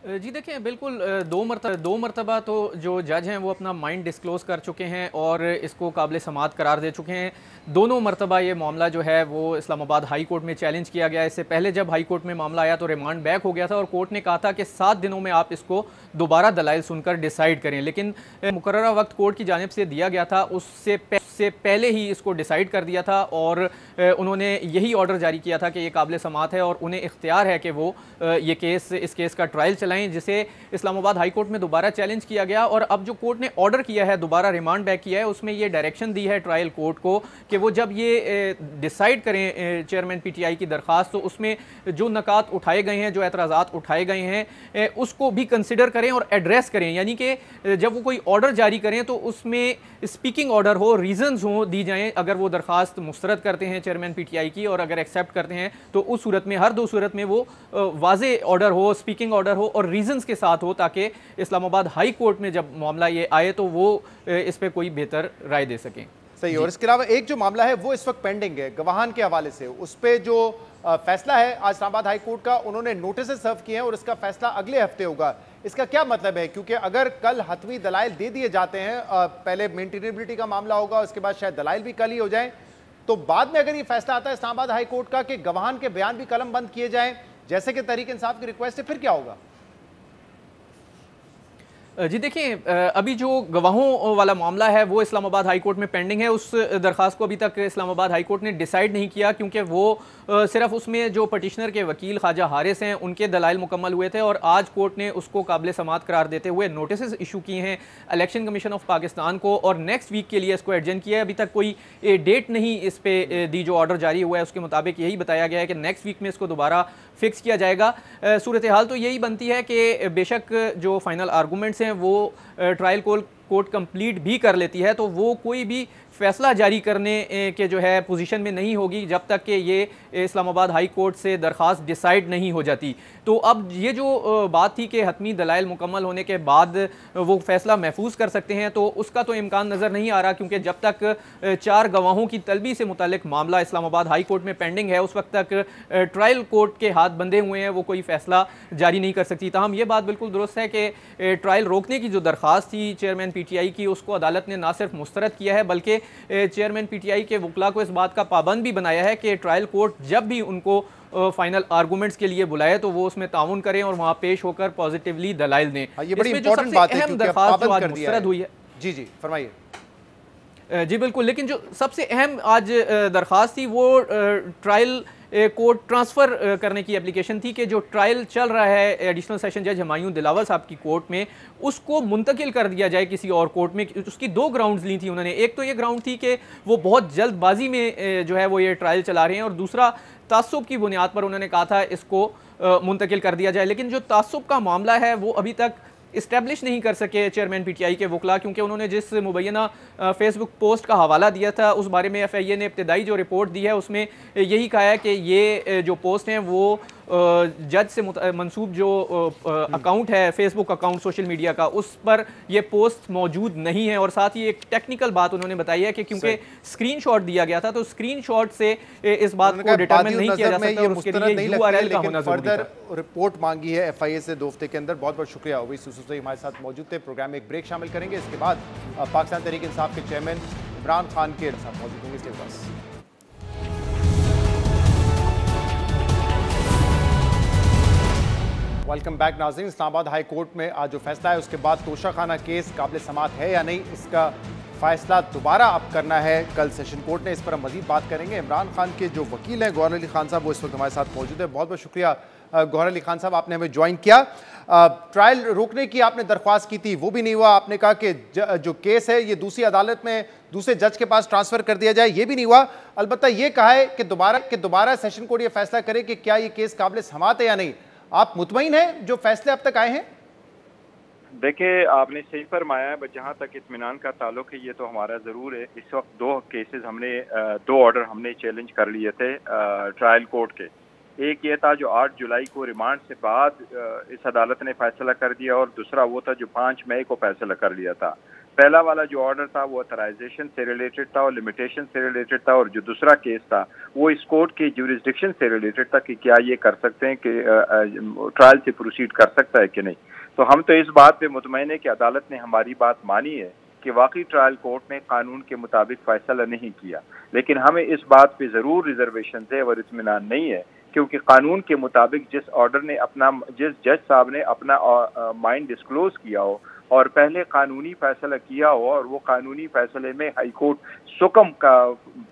जी देखिए, बिल्कुल 2 मरतबा तो जो जज हैं वो अपना माइंड डिस्क्लोज़ कर चुके हैं और इसको काबिल समात करार दे चुके हैं। दोनों मरतबा ये मामला जो है वो इस्लामाबाद हाई कोर्ट में चैलेंज किया गया। इससे पहले जब हाई कोर्ट में मामला आया तो रिमांड बैक हो गया था और कोर्ट ने कहा था कि 7 दिनों में आप इसको दोबारा दलाइल सुनकर डिसाइड करें, लेकिन मुकर्ररा वक्त कोर्ट की जानिब से दिया गया था, उससे से पहले ही इसको डिसाइड कर दिया था और उन्होंने यही ऑर्डर जारी किया था कि ये काबिल समात है और उन्हें इख्तियार है कि वो इस केस का ट्रायल चलाएं, जिसे इस्लामाबाद हाई कोर्ट में दोबारा चैलेंज किया गया। और अब जो कोर्ट ने ऑर्डर किया है, दोबारा रिमांड बैक किया है, उसमें ये डायरेक्शन दी है ट्रायल कोर्ट को कि वो जब ये डिसाइड करें चेयरमैन PTI की दरख्वास्त, तो उसमें जो नकात उठाए गए हैं, जो एतराज़ात उठाए गए हैं, उसको भी कंसिडर करें और एड्रेस करें। यानी कि जब वो कोई ऑर्डर जारी करें तो उसमें स्पीकिंग ऑर्डर हो, रीजंस हो दी जाएं। अगर वो दरखास्त मुस्तरद करते हैं चेयरमैन PTI की और अगर एक्सेप्ट करते हैं तो उस सूरत में, हर दो सूरत में वो वाज़े ऑर्डर हो, स्पीकिंग ऑर्डर हो और रीजंस के साथ हो, ताकि इस्लामाबाद हाई कोर्ट में जब मामला ये आए तो वो इस पर कोई बेहतर राय दे सकें। सही। और इसके अलावा एक जो मामला है वो इस वक्त पेंडिंग है गवाहान के हवाले से, उस पर जो फैसला है आज इस्लामाबाद हाई कोर्ट का, उन्होंने नोटिस सर्व किए हैं और इसका फैसला अगले हफ्ते होगा। इसका क्या मतलब है? क्योंकि अगर कल हतमी दलाइल दे दिए जाते हैं, पहले मेंटेनेबिलिटी का मामला होगा, उसके बाद शायद दलाइल भी कल ही हो जाए, तो बाद में अगर ये फैसला आता है इस्लामाबाद हाई कोर्ट का कि गवाहान के बयान भी कलम बंद किए जाएं, जैसे कि तहरीक इंसाफ की रिक्वेस्ट है, फिर क्या होगा? जी देखिए, अभी जो गवाहों वाला मामला है वो इस्लामाबाद हाई कोर्ट में पेंडिंग है। उस दरख्वास्त को अभी तक इस्लामाबाद हाई कोर्ट ने डिसाइड नहीं किया, क्योंकि वो सिर्फ उसमें जो पटिशनर के वकील ख्वाजा हारिस हैं उनके दलाइल मुकम्मल हुए थे और आज कोर्ट ने उसको काबिल समात करार देते हुए नोटिस इशू किए हैं इलेक्शन कमीशन ऑफ पाकिस्तान को और नेक्स्ट वीक के लिए इसको एडजन किया है। अभी तक कोई डेट नहीं इस पे दी, जो ऑर्डर जारी हुआ है उसके मुताबिक यही बताया गया है कि नेक्स्ट वीक में इसको दोबारा फिक्स किया जाएगा। सूरत हाल तो यही बनती है कि बेशक जो फाइनल आर्गूमेंट्स हैं वो ट्रायल कोर्ट कंप्लीट भी कर लेती है, तो वो कोई भी फैसला जारी करने के जो है पोजीशन में नहीं होगी जब तक कि ये इस्लामाबाद हाई कोर्ट से दरख्वास्त डिसाइड नहीं हो जाती। तो अब ये जो बात थी कि हतमी दलाइल मुकम्मल होने के बाद वो फैसला महफूज कर सकते हैं, तो उसका तो इम्कान नज़र नहीं आ रहा, क्योंकि जब तक 4 गवाहों की तलबी से मुतालिक मामला इस्लामाबाद हाई कोर्ट में पेंडिंग है, उस वक्त तक ट्रायल कोर्ट के हाथ बंधे हुए हैं, वो कोई फैसला जारी नहीं कर सकती। ताहम ये बात बिल्कुल दुरुस्त है कि ट्रायल रोकने की जो दरख्वास्त थी चेयरमैन PTI की, उसको अदालत ने ना सिर्फ मुस्तरद किया है बल्कि चेयरमैन PTI के वकला को इस बात का पाबंद भी बनाया है कि ट्रायल कोर्ट जब भी उनको फाइनल आर्गूमेंट्स के लिए बुलाए तो वो उसमें ताउन करें और वहाँ पेश होकर पॉजिटिवली दलाइल दें। ये बड़ी इंपॉर्टेंट बात है, अहम दरख्वास्त जो आज मुस्तरद हुई है। जी जी फरमाइए। जी बिल्कुल, लेकिन जो सबसे अहम आज दरख्वास्त थी वो ट्रायल कोर्ट ट्रांसफ़र करने की एप्लीकेशन थी कि जो ट्रायल चल रहा है एडिशनल सेशन जज हुमायूं दिलावर साहब की कोर्ट में, उसको मुंतकिल कर दिया जाए किसी और कोर्ट में। उसकी 2 ग्राउंड्स ली थी उन्होंने। एक तो ये ग्राउंड थी कि वो बहुत जल्दबाजी में जो है वो ये ट्रायल चला रहे हैं, और दूसरा तासुब की बुनियाद पर उन्होंने कहा था इसको मुंतकिल कर दिया जाए। लेकिन जो तासुब का मामला है वो अभी तक इस्टेब्लिश नहीं कर सके चेयरमैन PTI के वकला, क्योंकि उन्होंने जिस मुबैना फेसबुक पोस्ट का हवाला दिया था उस बारे में FIA ने इब्तदाई जो रिपोर्ट दी है उसमें यही कहा है कि ये जो पोस्ट हैं वो जज से मंसूब जो अकाउंट है, फेसबुक अकाउंट सोशल मीडिया का, उस पर ये पोस्ट मौजूद नहीं है। और साथ ही एक टेक्निकल बात उन्होंने बताई है कि क्योंकि स्क्रीनशॉट दिया गया था तो स्क्रीनशॉट से इस बात को डिटरमिन नहीं किया जा सकता और उसके लिए URL का होना जरूरी था। रिपोर्ट मांगी है FIA से 2 हफ्ते के अंदर। बहुत बहुत शुक्रिया ओवैस यूसुफ हमारे साथ मौजूद थे। प्रोग्राम में एक ब्रेक शामिल करेंगे, इसके बाद पाकिस्तान तहरीक इंसाफ के चेयरमैन इमरान खान के साथ मौजूद होंगे। इसके पास वेलकम बैक नाज़रीन। इस्लामाबाद हाई कोर्ट में आज जो फैसला है उसके बाद तोशाखाना केस काबिल समात है या नहीं, इसका फैसला दोबारा अब करना है कल सेशन कोर्ट ने। इस पर हम मजीद बात करेंगे। इमरान खान के जो वकील हैं गौहर अली खान साहब, वो इस वक्त हमारे साथ मौजूद है। बहुत बहुत शुक्रिया गौहर अली खान साहब, आपने हमें ज्वाइन किया। ट्रायल रोकने की आपने दरख्वास्त की थी, वो भी नहीं हुआ। आपने कहा कि जो केस है ये दूसरी अदालत में दूसरे जज के पास ट्रांसफ़र कर दिया जाए, ये भी नहीं हुआ। अलबत्ता ये कहा है कि दोबारा सेशन कोर्ट ये फैसला करे कि क्या ये केस काबिल समात है या नहीं। आप मुतमईन हैं जो फैसले अब तक आए हैं? देखिए, आपने सही फरमाया है, बट जहाँ तक इत्मीनान का ताल्लुक है ये तो हमारा ज़रूर है। इस वक्त 2 केसेस हमने 2 ऑर्डर हमने चैलेंज कर लिए थे ट्रायल कोर्ट के। एक ये था जो 8 जुलाई को रिमांड से बाद इस अदालत ने फैसला कर दिया, और दूसरा वो था जो 5 मई को फैसला कर लिया था। पहला वाला जो ऑर्डर था वो ऑथराइजेशन से रिलेटेड था और लिमिटेशन से रिलेटेड था, और जो दूसरा केस था वो इस कोर्ट के ज्यूरिसडिक्शन से रिलेटेड था कि क्या ये कर सकते हैं कि ट्रायल से प्रोसीड कर सकता है कि नहीं। तो हम तो इस बात पे मुतमईन है कि अदालत ने हमारी बात मानी है कि वाकई ट्रायल कोर्ट ने कानून के मुताबिक फैसला नहीं किया, लेकिन हमें इस बात पे ज़रूर रिजर्वेशन है और इत्मीनान नहीं है, क्योंकि कानून के मुताबिक जिस जज साहब ने अपना माइंड डिस्क्लोज किया हो और पहले कानूनी फैसला किया हो और वो कानूनी फैसले में हाई कोर्ट सुकम का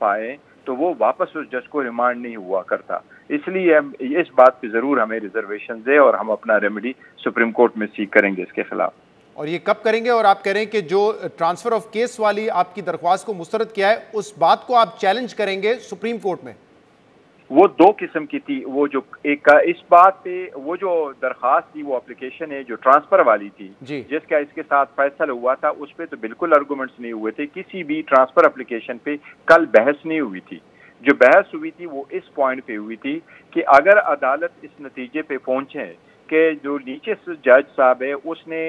पाए तो वो वापस उस जज को रिमांड नहीं हुआ करता। इसलिए इस बात पे जरूर हमें रिजर्वेशन दे और हम अपना रेमेडी सुप्रीम कोर्ट में सीख करेंगे इसके खिलाफ। और ये कब करेंगे? और आप कह रहे हैं कि जो ट्रांसफर ऑफ केस वाली आपकी दरख्वास्त को मुस्तरद किया है उस बात को आप चैलेंज करेंगे सुप्रीम कोर्ट में? वो दो किस्म की थी। वो जो एक इस बात पे वो जो दरखास्त थी, वो एप्लीकेशन है जो ट्रांसफर वाली थी जिसका इसके साथ फैसला हुआ था, उस पे तो बिल्कुल आर्गूमेंट्स नहीं हुए थे। किसी भी ट्रांसफर एप्लीकेशन पे कल बहस नहीं हुई थी। जो बहस हुई थी वो इस पॉइंट पे हुई थी कि अगर अदालत इस नतीजे पे पहुंचे कि जो नीचे से जज साहब है उसने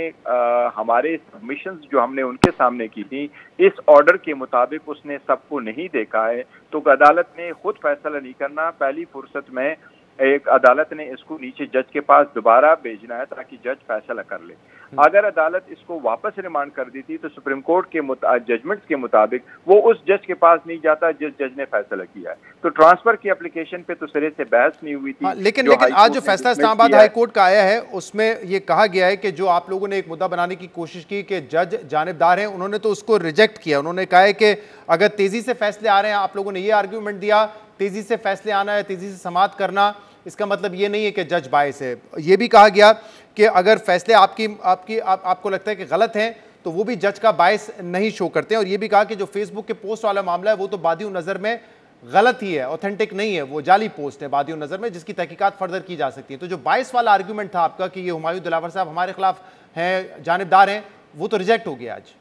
हमारे सबमिशंस जो हमने उनके सामने की थी इस ऑर्डर के मुताबिक उसने सबको नहीं देखा है, तो अदालत ने खुद फैसला नहीं करना, पहली फुर्सत में एक अदालत ने इसको नीचे जज के पास दोबारा भेजना है ताकि जज फैसला कर ले। अगर अदालत इसको वापस रिमांड कर दी थी तो सुप्रीम कोर्ट के जजमेंट्स के मुताबिक वो उस जज के पास नहीं जाता जिस जज ने फैसला किया है। तो ट्रांसफर की एप्लीकेशन पे तो सिरे से बहस नहीं हुई थी। लेकिन आज जो फैसला इस्लामाबाद हाई कोर्ट का आया है उसमें ये कहा गया है कि जो आप लोगों ने एक मुद्दा बनाने की कोशिश की कि जज जानिबदार हैं, उन्होंने तो उसको रिजेक्ट किया। उन्होंने कहा है कि अगर तेजी से फैसले आ रहे हैं, आप लोगों ने ये आर्ग्यूमेंट दिया तेजी से फैसले आना है, तेजी से समाअत करना, इसका मतलब ये नहीं है कि जज बायस है। ये भी कहा गया कि अगर फैसले आपको लगता है कि गलत हैं तो वो भी जज का बायस नहीं शो करते हैं। और ये भी कहा कि जो फेसबुक के पोस्ट वाला मामला है वो तो बादियों नज़र में गलत ही है, ऑथेंटिक नहीं है, वो जाली पोस्ट है बादियों नज़र में जिसकी तहकीकात फर्दर की जा सकती है। तो जो बायस वाला आर्ग्यूमेंट था आपका कि ये हुमायूं दिलावर साहब हमारे खिलाफ हैं, जानिबदार हैं, वो तो रिजेक्ट हो गया आज।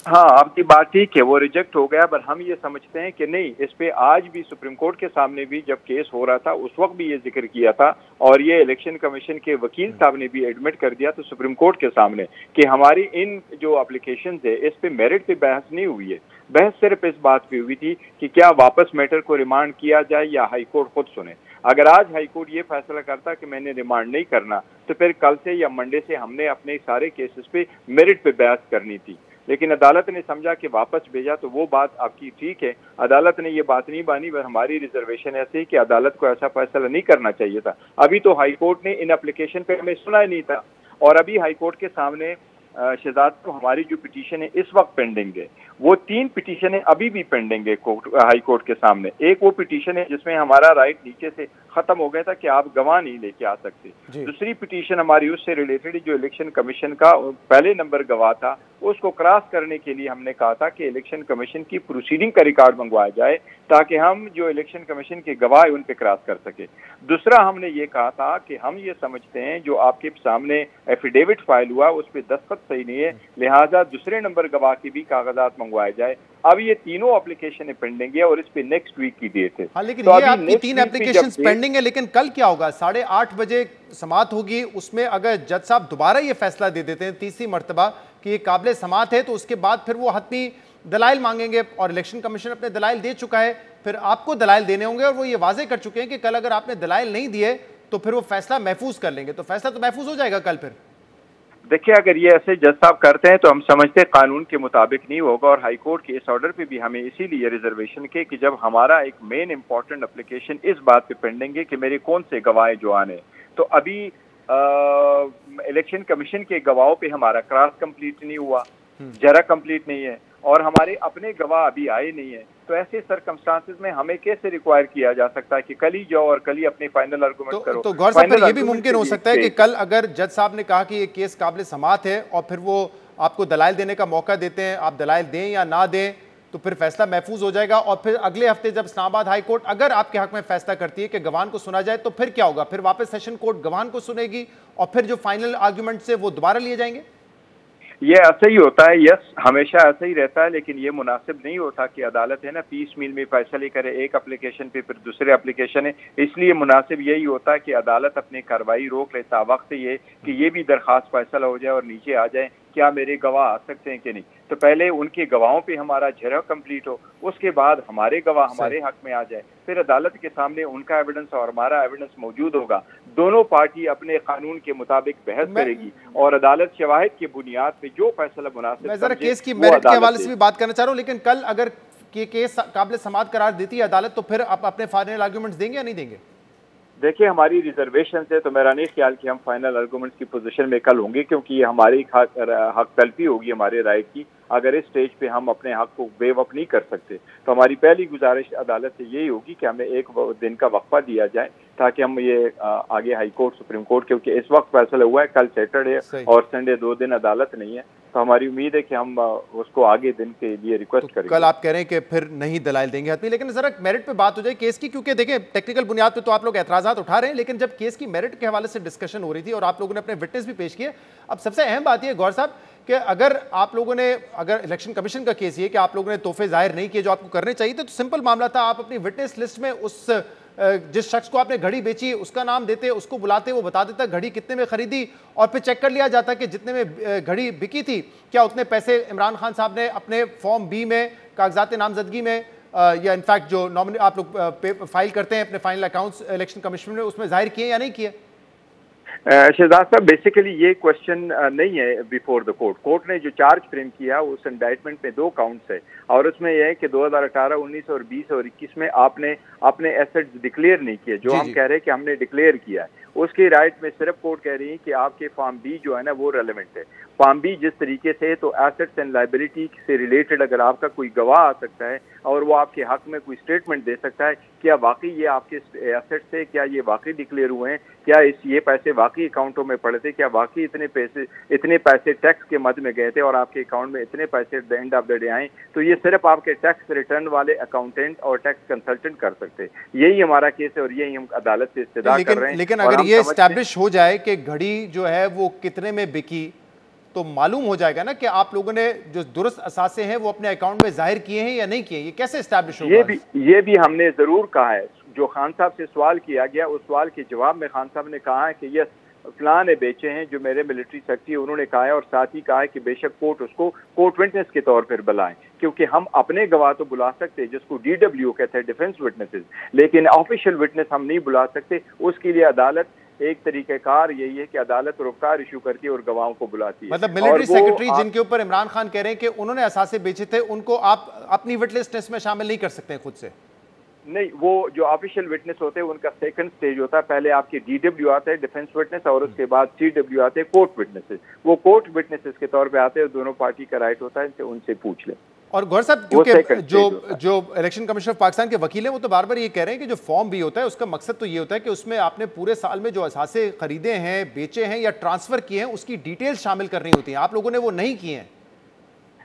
हाँ, आपकी बात ठीक है, वो रिजेक्ट हो गया, पर हम ये समझते हैं कि नहीं, इस पे आज भी सुप्रीम कोर्ट के सामने भी जब केस हो रहा था उस वक्त भी ये जिक्र किया था और ये इलेक्शन कमीशन के वकील साहब ने भी एडमिट कर दिया तो सुप्रीम कोर्ट के सामने कि हमारी इन जो एप्लीकेशन है इस पे मेरिट पे बहस नहीं हुई है। बहस सिर्फ इस बात पे हुई थी कि क्या वापस मैटर को रिमांड किया जाए या हाई कोर्ट खुद सुने। अगर आज हाई कोर्ट ये फैसला करता कि मैंने रिमांड नहीं करना तो फिर कल से या मंडे से हमने अपने सारे केसेस पे मेरिट पे बहस करनी थी, लेकिन अदालत ने समझा कि वापस भेजा तो वो बात आपकी ठीक है, अदालत ने ये बात नहीं मानी। पर हमारी रिजर्वेशन ऐसे ही कि अदालत को ऐसा फैसला नहीं करना चाहिए था। अभी तो हाई कोर्ट ने इन एप्लीकेशन पे हमें सुना ही नहीं था और अभी हाई कोर्ट के सामने शहजाद को हमारी जो पिटीशन है इस वक्त पेंडिंग है, वो 3 पिटीशन है अभी भी पेंडिंग है हाई कोर्ट के सामने। एक वो पिटीशन है जिसमें हमारा राइट नीचे से खत्म हो गया था कि आप गवाह नहीं लेके आ सकते। दूसरी पिटीशन हमारी उससे रिलेटेड जो इलेक्शन कमीशन का पहले नंबर गवाह था उसको क्रॉस करने के लिए हमने कहा था कि इलेक्शन कमीशन की प्रोसीडिंग का रिकॉर्ड मंगवाया जाए ताकि हम जो इलेक्शन कमीशन के गवाह है उन पे क्रॉस कर सके। दूसरा हमने ये कहा था कि हम ये समझते हैं जो आपके सामने एफिडेविट फाइल हुआ उस पर दस्तखत सही नहीं है, लिहाजा दूसरे नंबर गवाह की भी कागजात मंगवाए जाए। अब ये तीनों एप्लीकेशन पेंडिंग है और इस पे नेक्स्ट वीक की डेट है। हाँ, लेकिन तो ये आपकी 3 एप्लीकेशन पेंडिंग है, लेकिन कल क्या होगा? 8:30 बजे समाअत होगी, उसमें अगर जज साहब दोबारा ये फैसला दे देते हैं तीसरी मरतबा कि ये काबिल समाअत है तो उसके बाद फिर वो हतमी दलाइल मांगेंगे और इलेक्शन कमीशन अपने दलाइल दे चुका है, फिर आपको दलाइल देने होंगे और वो ये वाजे कर चुके हैं कि कल अगर आपने दलाइल नहीं दिए तो फिर वो फैसला महफूज कर लेंगे। तो फैसला तो महफूज हो जाएगा कल। फिर देखिए, अगर ये ऐसे जज साहब करते हैं तो हम समझते हैं कानून के मुताबिक नहीं होगा और हाई कोर्ट के इस ऑर्डर पे भी हमें इसीलिए रिजर्वेशन के कि जब हमारा एक मेन इंपॉर्टेंट एप्लीकेशन इस बात पे पेंडिंग है कि मेरे कौन से गवाह जो आने, तो अभी इलेक्शन कमीशन के गवाहों पे हमारा क्रॉस कंप्लीट नहीं हुआ, जरा कंप्लीट नहीं है और हमारे अपने गवाह अभी आए नहीं है। तो ऐसे सर्कमस्टांसेस में हमें कैसे रिक्वायर किया जा सकता है कि कल ही जाओ और कल ही अपने फाइनल आर्गुमेंट करो? तो गौर साहब, ये भी मुमकिन हो सकता है कि कल अगर जज साहब ने कहा कि ये केस काबिल समाअत है और फिर वो आपको दलाइल देने का मौका देते हैं, आप दलाइल दें या ना दें तो फिर फैसला महफूज हो जाएगा और फिर अगले हफ्ते जब इस्लामाबाद हाई कोर्ट अगर आपके हक में फैसला करती है कि गवाह को सुना जाए तो फिर क्या होगा? फिर वापस सेशन कोर्ट गवाह को सुनेगी और फिर जो फाइनल आर्ग्यूमेंट से वो दोबारा लिए जाएंगे। ये ऐसा ही होता है, यस, हमेशा ऐसा ही रहता है, लेकिन ये मुनासिब नहीं होता कि अदालत है ना पीस मील में फैसले करे, एक एप्लीकेशन पे फिर दूसरे एप्लीकेशन है। इसलिए मुनासिब यही होता है कि अदालत अपनी कार्रवाई रोक लेता वक्त ये कि ये भी दरखास्त फैसला हो जाए और नीचे आ जाए क्या मेरे गवाह आ सकते हैं कि नहीं। तो पहले उनके गवाहों पे हमारा झरा कंप्लीट हो, उसके बाद हमारे गवाह हमारे हक में आ जाए, फिर अदालत के सामने उनका एविडेंस और हमारा एविडेंस मौजूद होगा, दोनों पार्टी अपने कानून के मुताबिक बहस करेगी और अदालत शवाहिद की बुनियाद पे जो फैसला मुनासिब। मैं जरा केस की मेरिट के हवाले से भी बात करना चाह रहा हूँ, लेकिन कल अगर ये केस काबिल समाअत करार देती है अदालत तो फिर आप अपने फाइनल आर्ग्यूमेंट्स देंगे या नहीं देंगे? देखिए, हमारी रिजर्वेशन है तो मेरा नहीं ख्याल कि हम फाइनल आर्गूमेंट्स की पोजीशन में कल होंगे, क्योंकि ये हमारी हक तलफी होगी हमारे राइट की। अगर इस स्टेज पे हम अपने हक को वेव अप नहीं कर सकते तो हमारी पहली गुजारिश अदालत से यही होगी कि हमें एक दिन का वक्फा दिया जाए ताकि हम ये आगे हाई कोर्ट, सुप्रीम कोर्ट, क्योंकि इस वक्त फैसला हुआ है, कल सैटरडे और संडे 2 दिन अदालत नहीं है, तो हमारी उम्मीद है कि हम उसको आगे दिन के लिए रिक्वेस्ट करेंगे। कल आप कह रहे हैं कि फिर नहीं दलाइल देंगे हतमी, लेकिन जरा मेरिट पे बात हो जाए केस की, क्योंकि देखें टेक्निकल बुनियाद पे तो आप लोग एतराज़ात उठा रहे हैं, लेकिन जब केस की मेरिट के हवाले से डिस्कशन हो रही थी और आप लोगों ने अपने विटनेस भी पेश किए, अब सबसे अहम बात यह गौर साहब कि अगर आप लोगों ने, अगर इलेक्शन कमीशन का केस ये कि आप लोगों ने तोहफे जाहिर नहीं किए जो आपको करने चाहिए थे, तो सिंपल मामला था, आप अपनी विटनेस लिस्ट में उस जिस शख्स को आपने घड़ी बेची उसका नाम देते, उसको बुलाते, वो बता देता घड़ी कितने में खरीदी, और फिर चेक कर लिया जाता कि जितने में घड़ी बिकी थी क्या उतने पैसे इमरान खान साहब ने अपने फॉर्म बी में कागजात नामजदगी में या इनफैक्ट जो नॉमिनी आप लोग फाइल करते हैं अपने फाइनल अकाउंट्स इलेक्शन कमीशन में, उसमें जाहिर किए या नहीं किए? शहजाद साहब, बेसिकली ये क्वेश्चन नहीं है बिफोर द कोर्ट। कोर्ट ने जो चार्ज फ्रेम किया उस इंडाइटमेंट में 2 काउंट्स है, और उसमें यह है कि 2018, 19 और 20 और 21 में आपने अपने एसेट्स डिक्लेयर नहीं किए, जो हम कह रहे हैं कि हमने डिक्लेयर किया है। उसकी राइट में सिर्फ कोर्ट कह रही है कि आपके फॉर्म बी जो है ना वो रेलेवेंट है। फॉर्म बी जिस तरीके से, तो एसेट्स एंड लायबिलिटी से रिलेटेड अगर आपका कोई गवाह आ सकता है और वो आपके हक में कोई स्टेटमेंट दे सकता है, क्या वाकई ये आपके एसेट्स है, क्या ये वाकई डिक्लेयर हुए हैं, क्या ये पैसे वाकई अकाउंटों में पड़े थे, क्या वाकई इतने पैसे टैक्स के मद में गए थे और आपके अकाउंट में इतने पैसे at the end of the day आए, तो ये सिर्फ आपके टैक्स रिटर्न वाले अकाउंटेंट और टैक्स कंसल्टेंट कर सकते हैं। यही हमारा केस है और यही हम अदालत से इस्तदा कर रहे हैं। लेकिन अगर ये एस्टैब्लिश हो जाए कि घड़ी जो है वो कितने में बिकी, तो मालूम हो जाएगा ना कि आप लोगों ने जो दुरुस्त असासे हैं वो अपने अकाउंट में जाहिर किए हैं या नहीं किए। ये कैसे एस्टैब्लिश होगा? ये भी हमने जरूर कहा है। जो खान साहब से सवाल किया गया, उस सवाल के जवाब में खान साहब ने कहा है कि यस फलां ने बेचे हैं, जो मेरे मिलिट्री सेक्रेटरी उन्होंने कहा है, और साथ ही कहा है कि बेशक कोर्ट उसको कोर्ट विटनेस के तौर पर बुलाएं, क्योंकि हम अपने गवाह तो बुला सकते हैं जिसको DW कहते हैं, डिफेंस विटनेसेस, लेकिन ऑफिशियल विटनेस हम नहीं बुला सकते। उसके लिए अदालत एक तरीकेकार यही है कि अदालत रुख्तार इशू करती है और गवाहों को बुलाती है। मतलब मिलिट्री सेक्रेटरी जिनके ऊपर इमरान खान कह रहे हैं कि उन्होंने असासे बेचे थे, उनको आप अपनी विटनेस लिस्ट में शामिल नहीं कर सकते खुद से? नहीं, वो जो ऑफिशियल विटनेस होते हैं उनका सेकंड स्टेज होता है। पहले आपके DW आता है, डिफेंस विटनेस, और उसके बाद CW आते हैं, कोर्ट विटनेसेस। वो कोर्ट विटनेसेस के तौर पे आते हैं, दोनों पार्टी का राइट होता है उनसे पूछ लें। और गौर साहब, क्योंकि जो इलेक्शन कमीशन ऑफ पाकिस्तान के वकील हैं वो तो बार बार ये कह रहे हैं कि जो फॉर्म भी होता है उसका मकसद तो ये होता है कि उसमें आपने पूरे साल में जो असासे खरीदे हैं, बेचे हैं या ट्रांसफर किए हैं, उसकी डिटेल शामिल करनी होती है। आप लोगों ने वो नहीं किए हैं?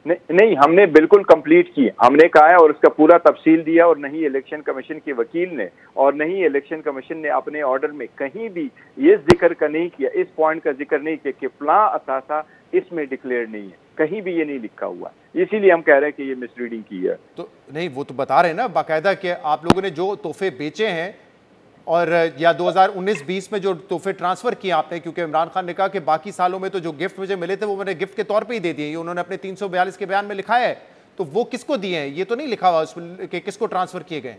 नहीं, हमने बिल्कुल कंप्लीट की, हमने कहा है और उसका पूरा तफसील दिया, और नहीं इलेक्शन कमीशन के वकील ने और नहीं इलेक्शन कमीशन ने अपने ऑर्डर में कहीं भी ये जिक्र का नहीं किया, इस पॉइंट का जिक्र नहीं किया कि फलां असासा इसमें डिक्लेयर नहीं है, कहीं भी ये नहीं लिखा हुआ। इसीलिए हम कह रहे हैं कि ये मिसरीडिंग की है। तो नहीं, वो तो बता रहे हैं ना बाकायदा कि आप लोगों ने जो तोहफे बेचे हैं और या 2019-20 में जो तोहफे ट्रांसफर किए आपने, क्योंकि इमरान खान ने कहा कि बाकी सालों में तो जो गिफ्ट मुझे मिले थे वो मैंने गिफ्ट के तौर पे ही दे दिए, ये उन्होंने अपने 342 के बयान में लिखा है, तो वो किसको दिए हैं ये तो नहीं लिखा हुआ उसमें कि किसको ट्रांसफर किए गए।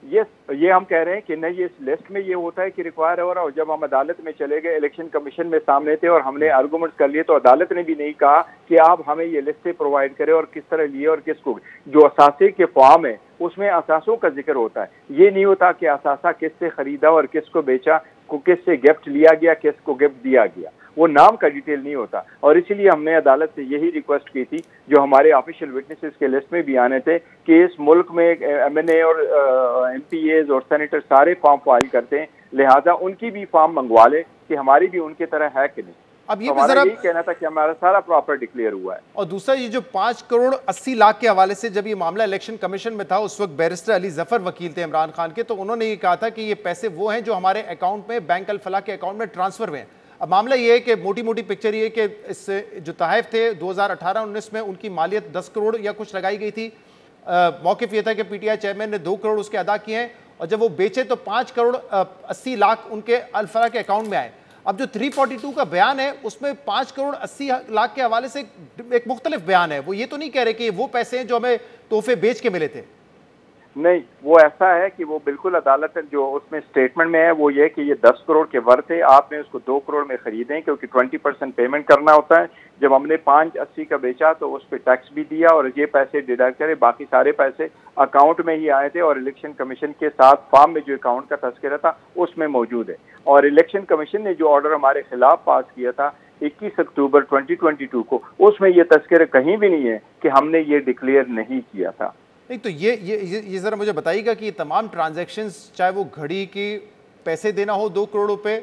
ये हम कह रहे हैं कि नहीं, इस लिस्ट में ये होता है कि रिक्वायर हो रहा हो। जब हम अदालत में चले गए, इलेक्शन कमीशन में सामने थे और हमने आर्गूमेंट्स कर लिए, तो अदालत ने भी नहीं कहा कि आप हमें ये लिस्टें प्रोवाइड करें और किस तरह लिए और किसको। जो असासे के फॉर्म है उसमें असासों का जिक्र होता है, ये नहीं होता कि असासा किससे खरीदा और किसको बेचा, किससे गिफ्ट लिया गया, किसको गिफ्ट दिया गया, वो नाम का डिटेल नहीं होता। और इसीलिए हमने अदालत से यही रिक्वेस्ट की थी, जो हमारे ऑफिशियल विटनेसेस के लिस्ट में भी आने थे, कि इस मुल्क में MNA और MPAs और सेनेटर सारे फॉर्म फाइल करते हैं, लिहाजा उनकी भी फॉर्म मंगवा ले कि हमारी भी उनकी तरह है कि नहीं। अब ये हमारा यही कहना था कि हमारा सारा प्रॉपर डिक्लेयर हुआ है। और दूसरा, ये जो 5 करोड़ 80 लाख के हवाले से जब ये मामला इलेक्शन कमीशन में था, उस वक्त बैरिस्टर अली जफर वकील थे इमरान खान के, तो उन्होंने ये कहा था कि ये पैसे वो हैं जो हमारे अकाउंट में, बैंक अल फलाह के अकाउंट में ट्रांसफर हुए हैं। अब मामला ये है कि मोटी मोटी पिक्चर ये कि इस जो तहफ़ थे 2018-19 में उनकी मालियत 10 करोड़ या कुछ लगाई गई थी। मौक़िफ़ ये था कि PTI चेयरमैन ने 2 करोड़ उसके अदा किए हैं, और जब वो बेचे तो 5 करोड़ 80 लाख उनके अल फलाह के अकाउंट में आए। अब जो 342 का बयान है उसमें 5 करोड़ 80 लाख के हवाले से एक मुख्तलिफ बयान है, वो ये तो नहीं कह रहे कि वो पैसे हैं जो हमें तोहफे बेच के मिले थे। नहीं, वो ऐसा है कि वो बिल्कुल अदालत जो उसमें स्टेटमेंट में है वो ये कि ये 10 करोड़ के वर्थ है, आपने उसको 2 करोड़ में खरीदें क्योंकि 20% पेमेंट करना होता है। जब हमने 580 का बेचा तो उस पर टैक्स भी दिया और ये पैसे डिडक्ट करे, बाकी सारे पैसे अकाउंट में ही आए थे और इलेक्शन कमीशन के साथ फॉर्म में जो अकाउंट का तस्करा था उसमें मौजूद है। और इलेक्शन कमीशन ने जो ऑर्डर हमारे खिलाफ पास किया था 21 अक्टूबर 2022 को, उसमें ये तस्करा कहीं भी नहीं है कि हमने ये डिक्लेयर नहीं किया था। नहीं तो ये ज़रा मुझे बताइएगा कि ये तमाम ट्रांजैक्शंस, चाहे वो घड़ी की पैसे देना हो 2 करोड़ रुपए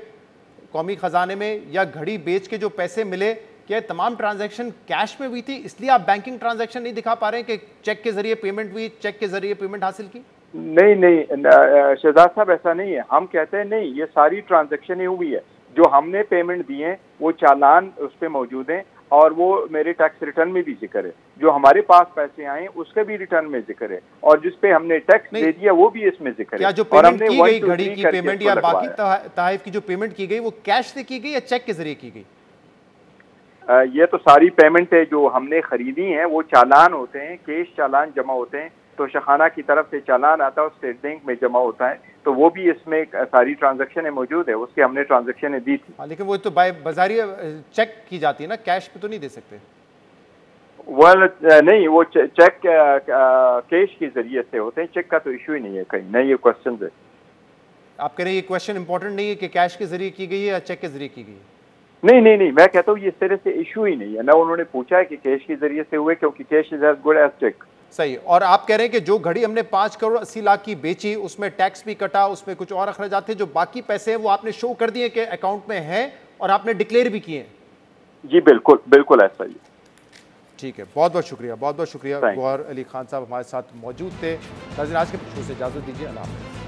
कौमी ख़जाने में या घड़ी बेच के जो पैसे मिले, क्या तमाम ट्रांजैक्शन कैश में हुई थी, इसलिए आप बैंकिंग ट्रांजैक्शन नहीं दिखा पा रहे हैं कि चेक के जरिए पेमेंट हुई, चेक के जरिए पेमेंट हासिल की? नहीं, शहजाद साहब ऐसा नहीं है। हम कहते हैं नहीं, ये सारी ट्रांजैक्शन ही हुई है। जो हमने पेमेंट दिए हैं वो चालान उस पर मौजूद हैं और वो मेरे टैक्स रिटर्न में भी जिक्र है। जो हमारे पास पैसे आए उसके भी रिटर्न में जिक्र है और जिस पे हमने टैक्स दे दिया वो भी इसमें जिक्र है। क्या जो पेमेंट की गई घड़ी की पेमेंट या बाकी तहफ़ की जो पेमेंट की गई वो कैश से की गई या चेक के जरिए की गई? ये तो सारी पेमेंट है जो हमने खरीदी हैं वो चालान होते हैं, कैश चालान जमा होते हैं। तो शखाना की तरफ से चालान आता है, स्टेट बैंक में जमा होता है, तो वो भी इसमें सारी ट्रांजैक्शन मौजूद है, उसके हमने ट्रांजैक्शन दी थी। लेकिन वो तो बाजारिया चेक की जाती है ना, कैश पे तो नहीं दे सकते। नहीं, वो चेक कैश के जरिए से होते हैं, चेक का तो इशू ही नहीं है कहीं। नहीं, ये क्वेश्चन है। आप कह रहे हैं ये क्वेश्चन इंपॉर्टेंट नहीं है कि कैश के जरिए की गई है या चेक के जरिए की गई है? नहीं, मैं कहता हूँ ये इस तरह से इशू ही नहीं है ना। उन्होंने पूछा है कि कैश के जरिए से हुए क्योंकि cash is as good as cheque. सही। और आप कह रहे हैं कि जो घड़ी हमने 5 करोड़ 80 लाख की बेची उसमें टैक्स भी कटा, उसमें कुछ और अखराजात थे, जो बाकी पैसे हैं वो आपने शो कर दिए कि अकाउंट में है और आपने डिक्लेयर भी किए? जी बिल्कुल ऐसा ही। ठीक है, बहुत बहुत शुक्रिया, बहुत बहुत शुक्रिया। गौहर अली खान साहब हमारे साथ मौजूद थे। नाज़रीन, आज के शो से इजाज़त दीजिए। अल्लाह हाफ़िज़।